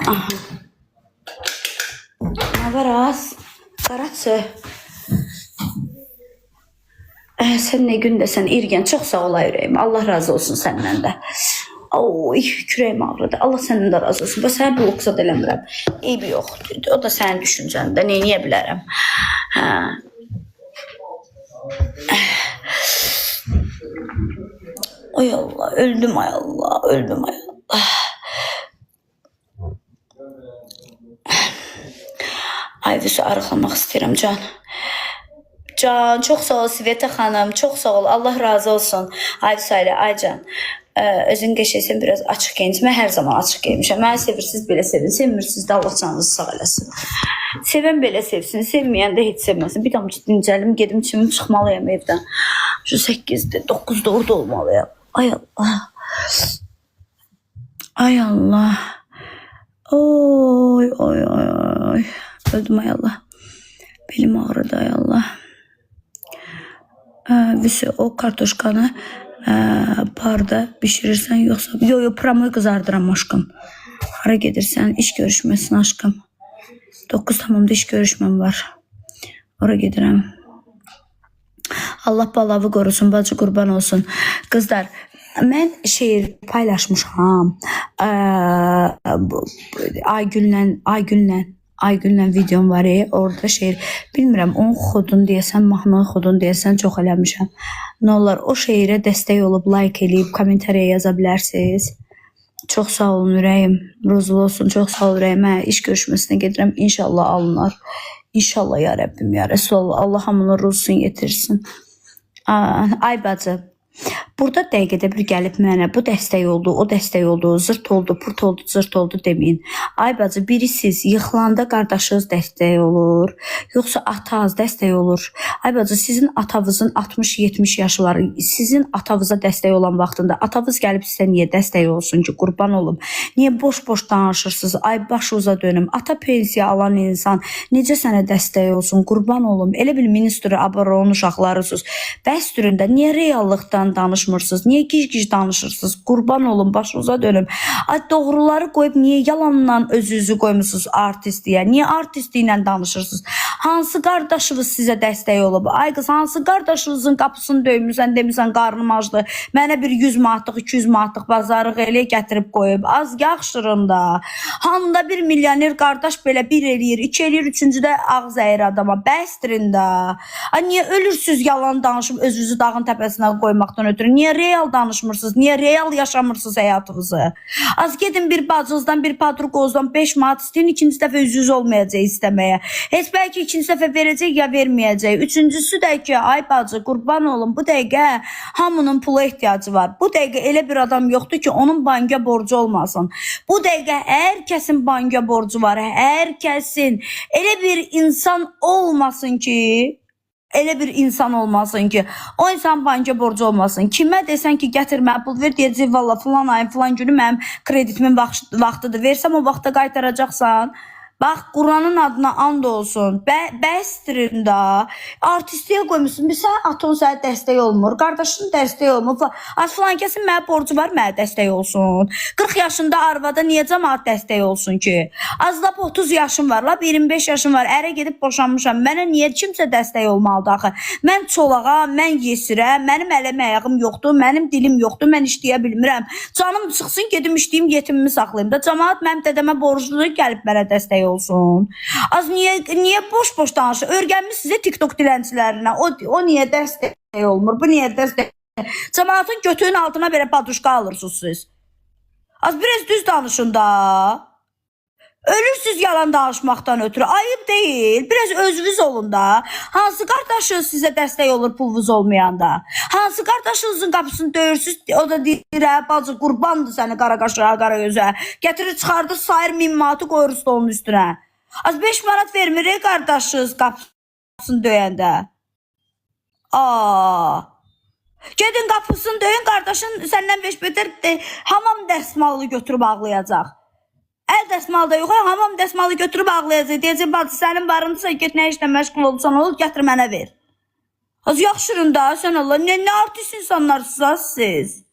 Aha. Ne var az? Qaratsı. Sen ne gündəsən İrgən, çox sağ ola ürəyim. Allah razı olsun səndən də. Oy, kürəyim ağrıdı. Allah səndən də razı olsun. Bəs səni bloksa da eləmirəm. Eybi yoxdur. O da sənin düşüncəndə. Neyniyə bilərəm? Hə. Ay Allah, öldüm ay Allah, öldüm ay Allah. Ay Vüsü arıqlamaq istəyirəm can. Can, çox sağ ol Sveta xanım, çox sağ ol. Allah razı olsun. Ay Vüsü ilə, ay can. Özün qəşəysən biraz açıq geyinsin. Mən hər zaman açıq geyinmişəm. Mənə sevirsiniz, belə sevin. Sevmirsiniz də Allah canınızı sağ eləsin. Sevən belə sevsin, sevməyən də heç sevməsin. Bir damcı dincəlim, gedim çimim, çıxmalıyam evdən. Şu 8-də, 9-da orada olmalıyam. Ay Allah. Ay Allah. Oy, oy, oy, oy. Öldüm ay Allah. Belim ağrıdı ay Allah. Vüsü o kartoşkanı parda bişirirsən yoxsa... Yo, pramoy qızardıram aşkım. Hara gedirsən, iş görüşməsin aşkım. 9 tamamda iş görüşməm var. Ora gedirəm. Allah balavı qorusun, bacı qurban olsun. Qızlar, mən şeir paylaşmışam. Aygünlə videom var. Orada şeir, bilmirəm, onun xudun deyəsən, mahnı xudun deyəsən çox eləmişəm. Nə olar, o şeirə dəstək olub, like eləyib, kommentariya yaza bilərsiniz. Çox sağ olun ürəyim. Rozulu olsun, çox sağ olun ürəyim. Mən iş görüşməsinə gedirəm. İnşallah alınlar. İnşallah ya Rəbbim, ya Resulallah. Allah hamını ruzusunu yetirsin. Ay bacı, burada dəqiqədə bir gəlib mənə bu dəstək oldu, o dəstək oldu, zırt oldu, pırt oldu, zırt oldu deməyin. Ay bacı, biri siz yıxılanda qardaşınız dəstək olur, yoxsa ataz dəstək olur. Ay bacı, sizin atavızın 60-70 yaşı var. Sizin atavıza dəstək olan vaxtında atavız gəlib sizə niyə dəstək olsun ki, qurban olum. Niyə boş-boş danışırsınız? Ay başınıza dönüm. Ata pensiya alan insan necə sənə dəstək olsun? Qurban olum. Elə bil ministri abaron uşaqlarısınız. Bəs niyə reallıqdan danışmırsınız? Niyə gic-gic danışırsınız? Qurban olun, başınıza dönüm. Ay doğruları qoyub niyə yalanla özünüzü qoymusunuz artistliyə? Niyə artistliklə danışırsınız? Hansı qardaşınız sizə dəstək olub? Ay qız, hansı qardaşınızın qapısını döymürsən, demirsən qarnım acdı. Mənə bir 100 manatlıq, 200 manatlıq bazarlıq elə gətirib qoyub. Az yaxşırın da. Hanında bir milyoner qardaş belə bir eləyir, 2 eləyir, üçüncüdə ağız əyir adama. Bəsdirin də. Ay niyə ölürsüz yalan danışıb özünüzü dağın təpəsinə qoymaqdan ötürü? Niyə real danışmırsınız? Niyə real yaşamırsınız həyatınızı? Az gedin bir bacınızdan, bir padruqozdan 5 manat istəyin, ikinci dəfə üzünüz olmayacaq istəməyə. Heç bəlkə ikinci dəfə verəcək ya verməyəcək. Üçüncüsü də ki, ay bacı, qurban olun, bu dəqiqə hamının pula ehtiyacı var. Bu dəqiqə elə bir adam yoxdur ki, onun banka borcu olmasın. Bu dəqiqə hər kəsin banka borcu var, hər kəsin. Elə bir insan olmasın ki, o insan banka borcu olmasın. Kimə desən ki, gətir mənə pul ver, deyəcək, valla filan ayın, filan günü mənim kreditimin vaxtıdır. Versəm o vaxta qaytaracaqsan. Bax, Quranın adına and olsun. Bəsdirin da. Artistliyə qoymuşsun. Bir sən aton sənə dəstək olmur. Qardaşın dəstək olmur. Az filan kəsin mənə borcu var, mənə dəstək olsun. 40 yaşında arvada niyə cəmaat dəstək olsun ki? Az da 30 yaşım var, 25 yaşım var. Ərə gedib boşanmışam. Mənə niyə kimsə dəstək olmalıdır axı? Mən çolağam, mən yesirəm, mənim əlim ayağım yoxdur, mənim dilim yoxdur, mən işləyə bilmirəm. Canım çıxsın, gedim işləyim, yetimimi saxlayım da. Cəmaat mənim dədəmə borcludur, gəlib mənə dəstək olsun. Az niyə boş-boş danışır? Örgənmişsiniz TikTok dilənçilərinə. O niyə dəstək olmur? Bu niyə dəstək? Cəmaatın götüğün altına belə paduşka alırsınız siz. Az biraz düz danışın da. Ölürsüz yalan danışmaqdan ötürü. Ayıb deyil. Biraz özünüz olun da. Hansı qardaşınız sizə dəstək olur pulunuz olmayanda? Hansı qardaşınızın qapısını döyürsüz? O da deyir, bacı qurbandır səni qara qaşığa, qara gözə. Gətirir çıxardır, sayır 1000 manatı qoyur stolun üstünə. Az 5 manat vermir qardaşınız qapısını döyəndə. Gedin qapısını döyün, qardaşın səndən 5 beter hamam dəsmalı götürüb ağlayacaq. Əl dəsmalı da yox, hamam dəsmalı götürüb ağlayacaq. Deyəcək, bacı, sənin varındısa, get nə işlə məşğul olursan olur, gətir mənə ver. Az yaxşırın da, sən Allah, nə artist insanlarsınız siz?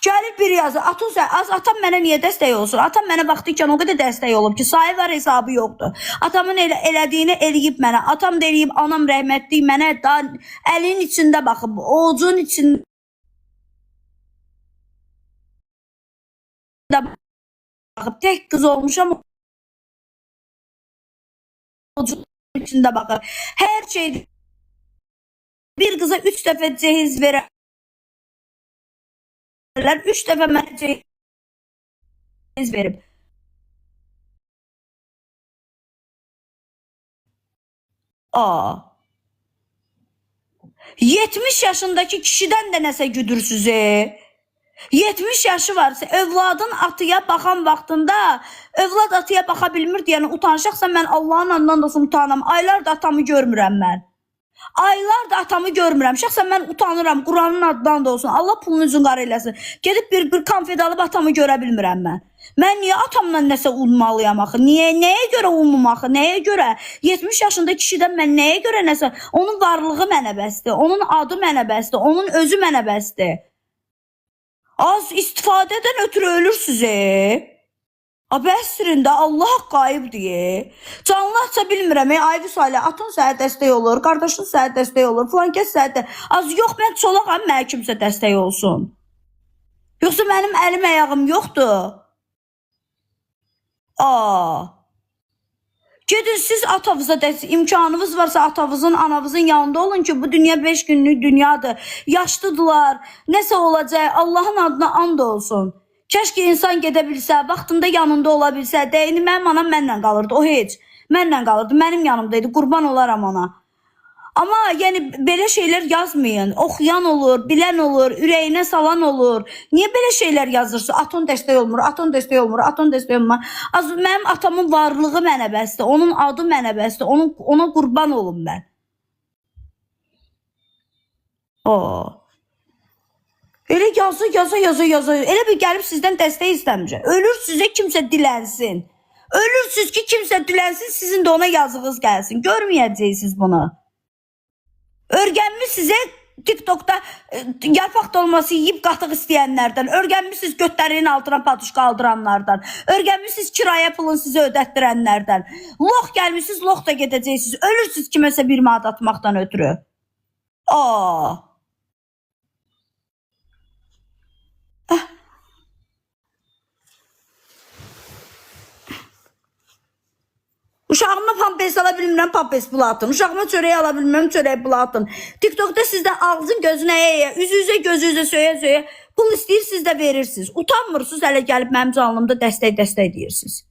Gəlir bir yazı, atam mənə niyə dəstək olsun? Atam mənə vaxtıkən o qədər dəstək olub ki, sayı var, hesabı yoxdur. Atamın elədiyini eləyib mənə. Atam da eləyib, anam rəhmətli mənə da əlin içində baxıb, ovucun içində baxıb, tək qız olmuşam, ovucun içində baxıb. Hər şey bir qıza 3 dəfə cehiz verər. 3 dəfə mənə cehiz verib. Aa. 70 yaşındaki kişiden de nəsə güdürsüz. 70 yaşı varsa övladın atıya baxan vaxtında övlad atıya baxa bilmir deyəni utanacaqsa mən Allahın adından da utanam. Aylar da atamı görmürəm mən. Aylar da atamı görmürəm. Şəxsən mən utanıram. Quranın adından da olsun. Allah pulunu üzün qara eləsin. Gedib bir konfet alıb atamı görə bilmirəm mən. Mən niyə atamdan nəsə ummalıyam axı? Nəyə görə umum axı? Nəyə görə? 70 yaşında kişidən mən nəyə görə nəsə? Onun varlığı mənə bəsdir. Onun adı mənə bəsdir. Onun özü mənə bəsdir. Az istifadədən ötürü ölürsüz. Bəsdirin də Allah qayıb deyə. Canlıqca bilmirəm. Ayvi Salih, atın sənə dəstək olur. Qardaşın sənə dəstək olur. Falan kəs sənə dəstək. Az yox, mən çolağam, mənə kimsə dəstək olsun. Yoxsa mənim əlim ayağım yoxdur. Gedin siz atavıza dəstək. İmkanınız varsa atavızın, anavızın yanında olun ki bu dünya 5 günlük dünyadır. Yaşlıdılar. Nəsə olacaq. Allahın adına and olsun. Kəşki insan gedə bilsə, vaxtında yanında ola bilsə, deyini mənim anam mənlə qalırdı, o heç. Mənlə qalırdı, mənim yanımdaydı, qurban olaram ona. Amma yəni belə şeylər yazmayın. Oxuyan olur, bilən olur, ürəyinə salan olur. Niyə belə şeylər yazırsın? Aton dəstək olmur, aton dəstək olmur, aton dəstək olmur. Az mənim atamın varlığı mənə bəsdir, onun adı mənə bəsdir, ona qurban olum mən. Elə yazı. Elə bir gəlib sizdən dəstək istəməcək. Ölürsüzə kimsə dilənsin. Ölürsüz ki kimsə dilənsin, sizin də ona yazığınız gəlsin. Görməyəcəksiniz bunu. Örgənmiş sizə TikTok'da yarpaq dolması yiyib qatıq istəyənlərdən, örgənmişsiniz götlərinin altına patuş qaldıranlardan, örgənmişsiniz kirayə pulunu sizə ödətdirənlərdən, lox gəlmişsiniz, lox da gedəcəksiniz, ölürsünüz kiməsə bir manat atmaqdan ötürü. Uşağıma pampers ala bilmirəm, pampers pulu atın. Uşağıma çörək ala bilmirəm, çörək pulu atın. TikTok'da sizdən ağzın gözünə üzü-üzə, gözü-üzə söyə-söyə pul istəyir, siz də verirsiniz. Utanmırsınız, hələ gəlib mənim canlımda dəstək deyirsiniz.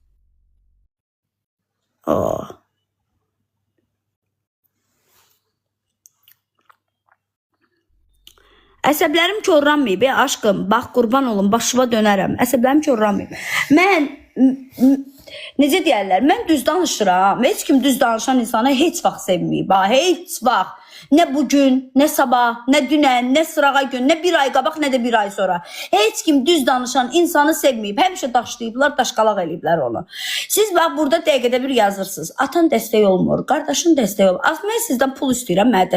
Əsəblərim korlanmayıb, aşkım. Bax, qurban olun, başıma dönərəm. Əsəblərim korlanmayıb. Mən necə deyərlər, mən düz danışıram. Heç kim düz danışan insana heç vaxt sevməyib. Heç vaxt. Nə bugün, nə sabah, nə dünən, nə sırağa gün, nə bir ay qabaq, nə də bir ay sonra. Heç kim düz danışan insanı sevməyib. Həmişə daşlayıblar, daşqalaq eləyiblər onu. Siz bax, burada dəqiqədə bir yazırsınız. Atan dəstək olmur, qardaşın dəstək olmur. Az mən sizdən pul istəyirəm, mənə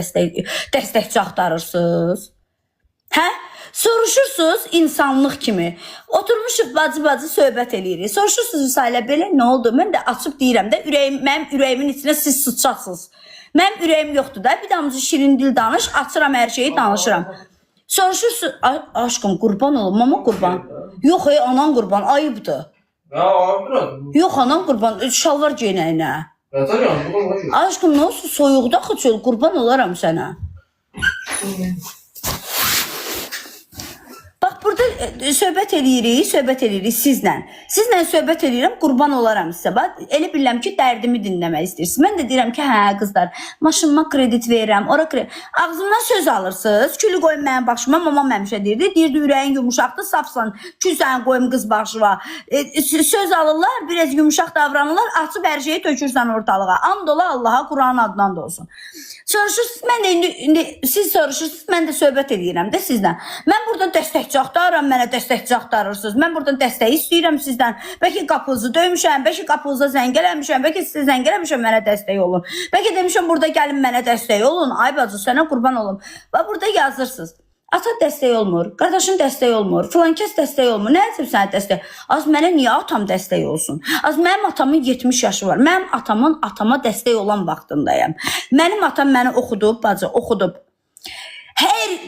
dəstəkçi axtarırsınız. Hə? Soruşursunuz insanlıq kimi. Oturmuşuq bacı-bacı söhbət eləyirik. Soruşursunuz Vüsailə belə nə oldu? Mən də açıb deyirəm də mənim ürəyimin içinə siz sıçasınız. Mənim ürəyim yoxdur da. Bir damcı şirin dil danış, açıram hər şeyi danışıram. Soruşursunuz, aşkım qurban olum, mama qurban. Yox anan qurban, ayıbdır. Yox anan qurban, şalvar geynəyinə. Aşkım nə olsun soyuqda xıçıl, qurban olaram sənə. Bax, burada söhbət eləyirik sizlə. Sizlə söhbət eləyirəm, qurban olaram sizə. Bax, elə bilirəm ki, dərdimi dinləmək istəyirsiniz. Mən də deyirəm ki, hə, qızlar, maşınıma kredit verirəm, ora kredit. Ağzımdan söz alırsınız, külü qoyun mənim başıma, mamam həmişə deyirdi. Deyirdi, ürəyin yumuşaqdır, safsan, kül səni qoyum qız başıma. Söz alırlar, biraz yumuşaq davranırlar, açıb hər şeyi tökürsən ortalığa. And ola Allaha, Quranın adından da olsun. Soruşursunuz, mən də indi siz soruşursunuz, mən də söhbət edirəm də sizlə. Mən burada dəstəkçi axtarıram, mənə dəstəkçi axtarırsınız. Mən burada dəstəyi istəyirəm sizdən. Bəlkə qapınızı döymüşəm, bəlkə qapınıza zəng eləmişəm, bəlkə sizə zəng eləmişəm, mənə dəstək olun. Bəlkə demişəm, burada gəlin mənə dəstək olun. Ay bacı, sənə qurban olum. Və burada yazırsınız. Ata dəstək olmur, qardaşın dəstək olmur, filan kəs dəstək olmur. Nə etib sənə dəstək? Az mənə niyə atam dəstək olsun? Az mənim atamın 70 yaşı var. Mənim atamın atama dəstək olan vaxtındayım. Mənim atam məni oxudub, bacı, oxudub.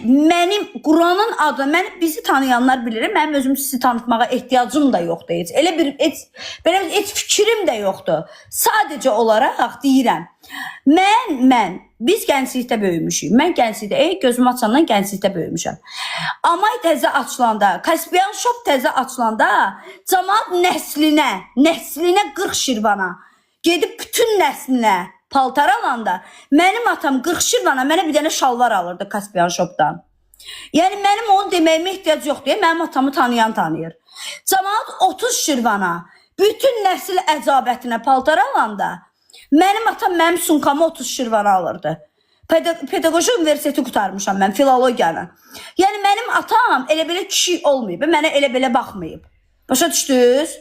Mənim Quranın adı, bizi tanıyanlar bilir, mənim özüm sizi tanıtmağa ehtiyacım da yoxdur heç. Belə heç fikrim də yoxdur. Sadəcə olaraq deyirəm. Biz gənclikdə böyümüşük. Mən gənclikdə, gözüm açandan gənclikdə böyümüşəm. Amay təzə açılanda, Kaspiyan Shop təzə açılanda, cəmaat nəslinə 40 şirvana, gedib bütün nəslinə paltar alanda, mənim atam 40 şirvana mənə bir dənə şalvar alırdı Kaspiyan Shop'dan. Yəni, mənim onu deməyimə ehtiyac yoxdur, mənim atamı tanıyan tanıyır. Cəmaat 30 şirvana, bütün nəsil əcabətinə paltar alanda, mənim atam mənim sunkamı 30 şirvana alırdı. Pedaqoji universiteti qutarmışam mən, filologiyanı. Yəni, mənim atam elə-belə kişi olmayıb, mənə elə-belə baxmayıb. Başa düşdünüz?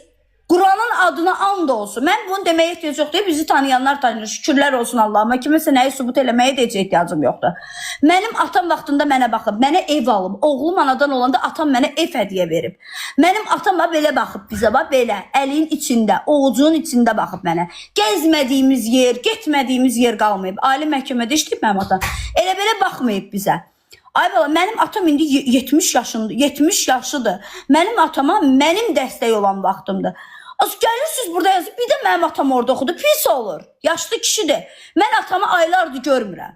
Quranın adına and olsun. Mən bunu deməyə ehtiyac yoxdur. Bizi tanıyanlar tanıyır. Şükürlər olsun Allahıma. Kiməsə nəyi sübut eləməyə də heç ehtiyacım yoxdur. Mənim atam vaxtında mənə baxıb, mənə ev alıb. Oğlum anadan olanda atam mənə ev hədiyyə verib. Mənim atam belə baxıb bizə, belə əlin içində, oğucunun içində baxıb mənə. Gəzmədiyimiz yer, getmədiyimiz yer qalmayıb. Ali məhkəmədə işləyib mənim atam. Elə-belə baxmayıb bizə. Ay bala, mənim atam indi 70 yaşıdır. Mənim atama mənim dəstək olan vaxtımdır. Gəlirsiniz burada yazıb, bir də mənim atam orada oxudu, pis olur. Yaşlı kişidir. Mən atamı aylardır görmürəm.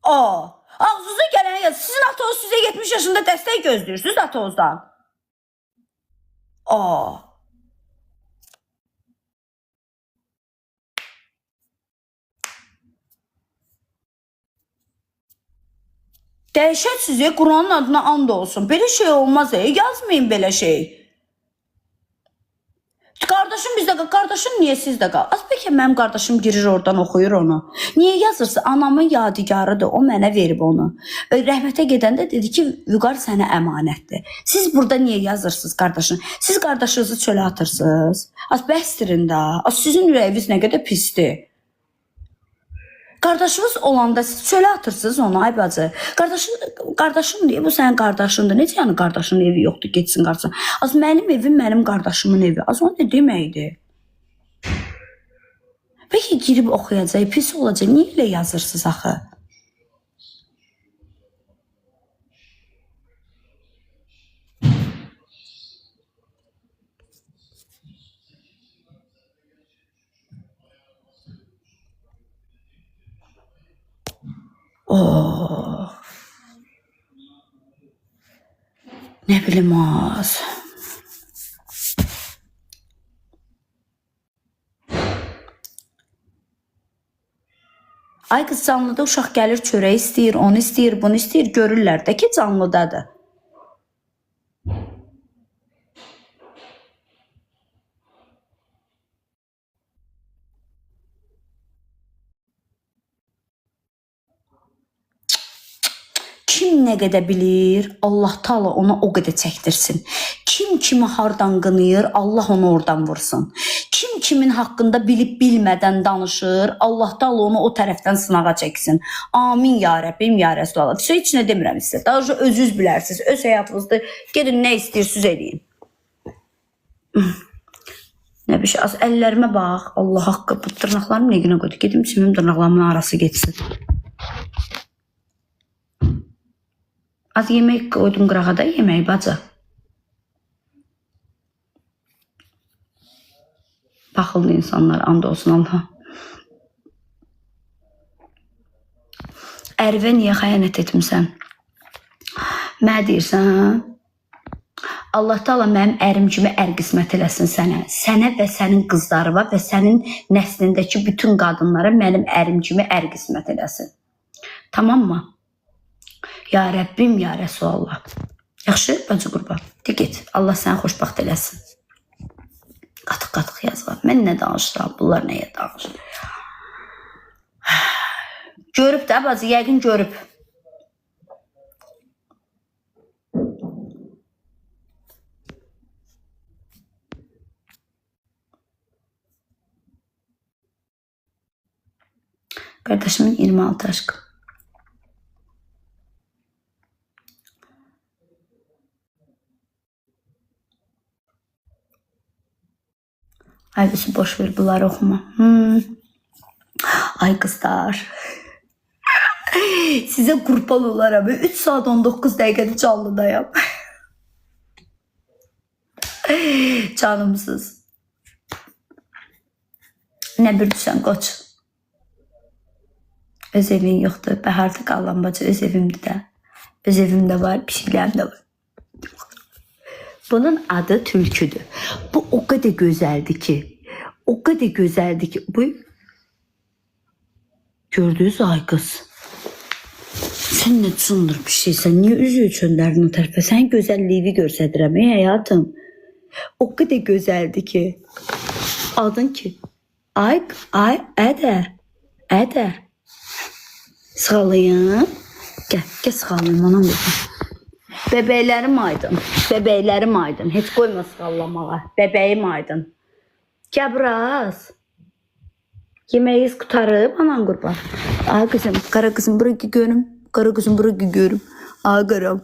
Ağzınıza gələnə yazın. Sizin atanız sizə 70 yaşında dəstək gözləyirsiniz atanızdan. Dəhşətsiz, Quranın adına and olsun. Belə şey olmaz, yazmayın belə şey. Qardaşım bizdə qal, qardaşım niyə sizdə qal? Az bəlkə mənim qardaşım girir oradan oxuyur onu. Niyə yazırsa? Anamın yadigarıdır, o mənə verib onu. Rəhmətə gedəndə dedi ki, Vüqar sənə əmanətdir. Siz burada niyə yazırsınız qardaşın? Siz qardaşınızı çölə atırsınız. Az bəstirin də, sizin ürəyiniz nə qədər pisdir. Qardaşınız olanda siz çölə atırsınız onu, ay bacı. Qardaşın deyir, bu sənin qardaşındır. Necə yəni qardaşının evi yoxdur, getsin qardaşın. Az mənim evim, mənim qardaşımın evi. Az o nə deməkdir? Peki girib oxuyacaq, pis olacaq. Niyə elə yazırsınız axı? Oh. Ne bileyim az. Ay qız canlıda uşaq gəlir çörək istəyir, onu istəyir, bunu istəyir, görürlər də ki canlıdadır. Kim nə qədər bilir, Allah Taala ona o qədər çəkdirsin. Kim kimi hardan qınıyır, Allah onu oradan vursun. Kim kimin haqqında bilib bilmədən danışır, Allah Taala onu o tərəfdən sınağa çəksin. Amin ya Rəbbim, ya Rəsulallah. Heç nə demirəm sizə. Daha özünüz bilərsiniz, öz həyatınızda gedin nə istəyirsiniz eləyin. Nə bir şey, az əllərimə bax. Allah haqqı, bu dırnaqlarım nə günə qoydu. Gedim çimim dırnaqlarımın arası geçsin. Az yemək qoydum qırağa da, yemək bacı. Baxıldı insanlar, and olsun Allah. Ərvə niyə xəyanət etmirsən? Mənə deyirsən, hə? Allah Taala mənim ərim kimi ər qismət eləsin sənə. Sənə və sənin qızlarıma və sənin nəslindəki bütün qadınlara mənim ərim kimi ər qismət eləsin. Tamam mı? Ya Rəbbim, ya Rəsulallah. Yaxşı, bacı qurban. De get, Allah səni xoşbaxt eləsin. Qatıq-qatıq yazılar. Mən nə danışıram, bunlar nəyə danışır? Görüb də bacı, yəqin görüb. Qardaşımın 26 aşkı. Ay bizi boş ver, bunları oxuma. Ay qızlar. Sizə qurban olaram. 3 saat 19 dəqiqədə canlıdayam. Canımsız. Nə bilirsən qoç? Öz evin yoxdur. Bəharda qalan bacı öz evimdir də. Öz evimdə var, bir şeylərim də var. Bunun adı tülküdür. Bu o kadar güzeldi ki. O kadar güzeldi ki. Bu gördünüz ay kız. Sen ne çındır bir şeysen. Niye üzüyor çönderdin o tarafa? Sen güzelliğini gösterdirəm ey hayatım. O kadar güzeldi ki. Adın ki. Ay Ədə. Sağlayın. Gel sağlayın anam dedim. Bebeylerim aydın. Bebeylerim aydın. Heç qoyma sallamağa. Bebeyim aydın. Gəbraz. Yemeğiz qutarıb anan qurban. Ay kızım, qara kızım bura görüm. Qara kızım bura görüm. Ay qaram.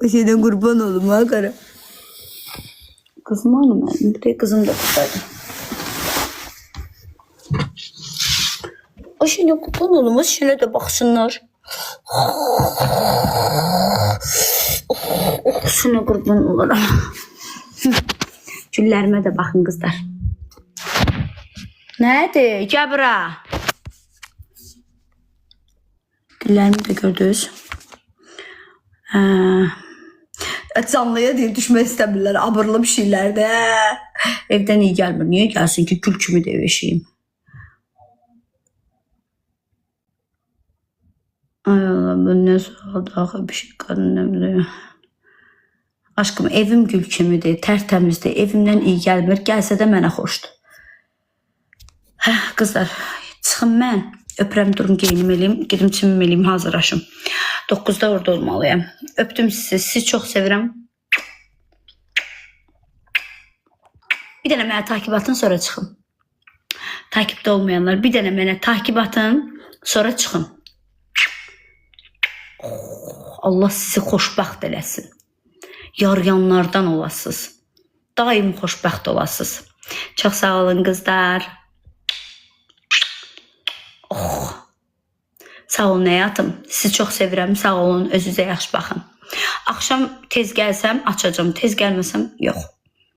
O şeyden qurban olum ay qara. Kızım hanım benim. Bir de kızım da qurtardı. O şeyden qurban olum. O şeyine de baxsınlar. Şuna qurban olaram. Güllərimə də baxın qızlar. Nədir? Gəbra. Güllərimi də gördünüz. Canlıya deyir, düşmək istəmirlər. Abırlı bir şeylər də. Evdən iyi gəlmir. Niyə gəlsin ki? Gül kimi də ev eşiyim. Ay Allah, bu nə sualdı axı, bir şey qadın nə bilir. Aşkım, evim gül kimidir, tərtəmizdir, evimdən iyi gəlmir, gəlsə də mənə xoşdur. Qızlar, çıxın mən, öpürəm, durum geyinim eləyim, gedim çimim eləyim, hazırlaşım. 9'da orada olmalıyım. Öptüm sizi çox sevirəm. Bir dənə mənə takip atın, sonra çıxın. Takipdə olmayanlar, bir dənə mənə takip atın. Sonra çıxın. Allah sizi xoşbəxt eləsin. Yarayanlardan olasınız. Daim xoşbəxt olasınız. Çox sağ olun qızlar. Sağ olun həyatım. Sizi çox sevirəm. Sağ olun. Özünüzə yaxşı baxın. Axşam tez gəlsəm açacağım. Tez gəlməsəm yox.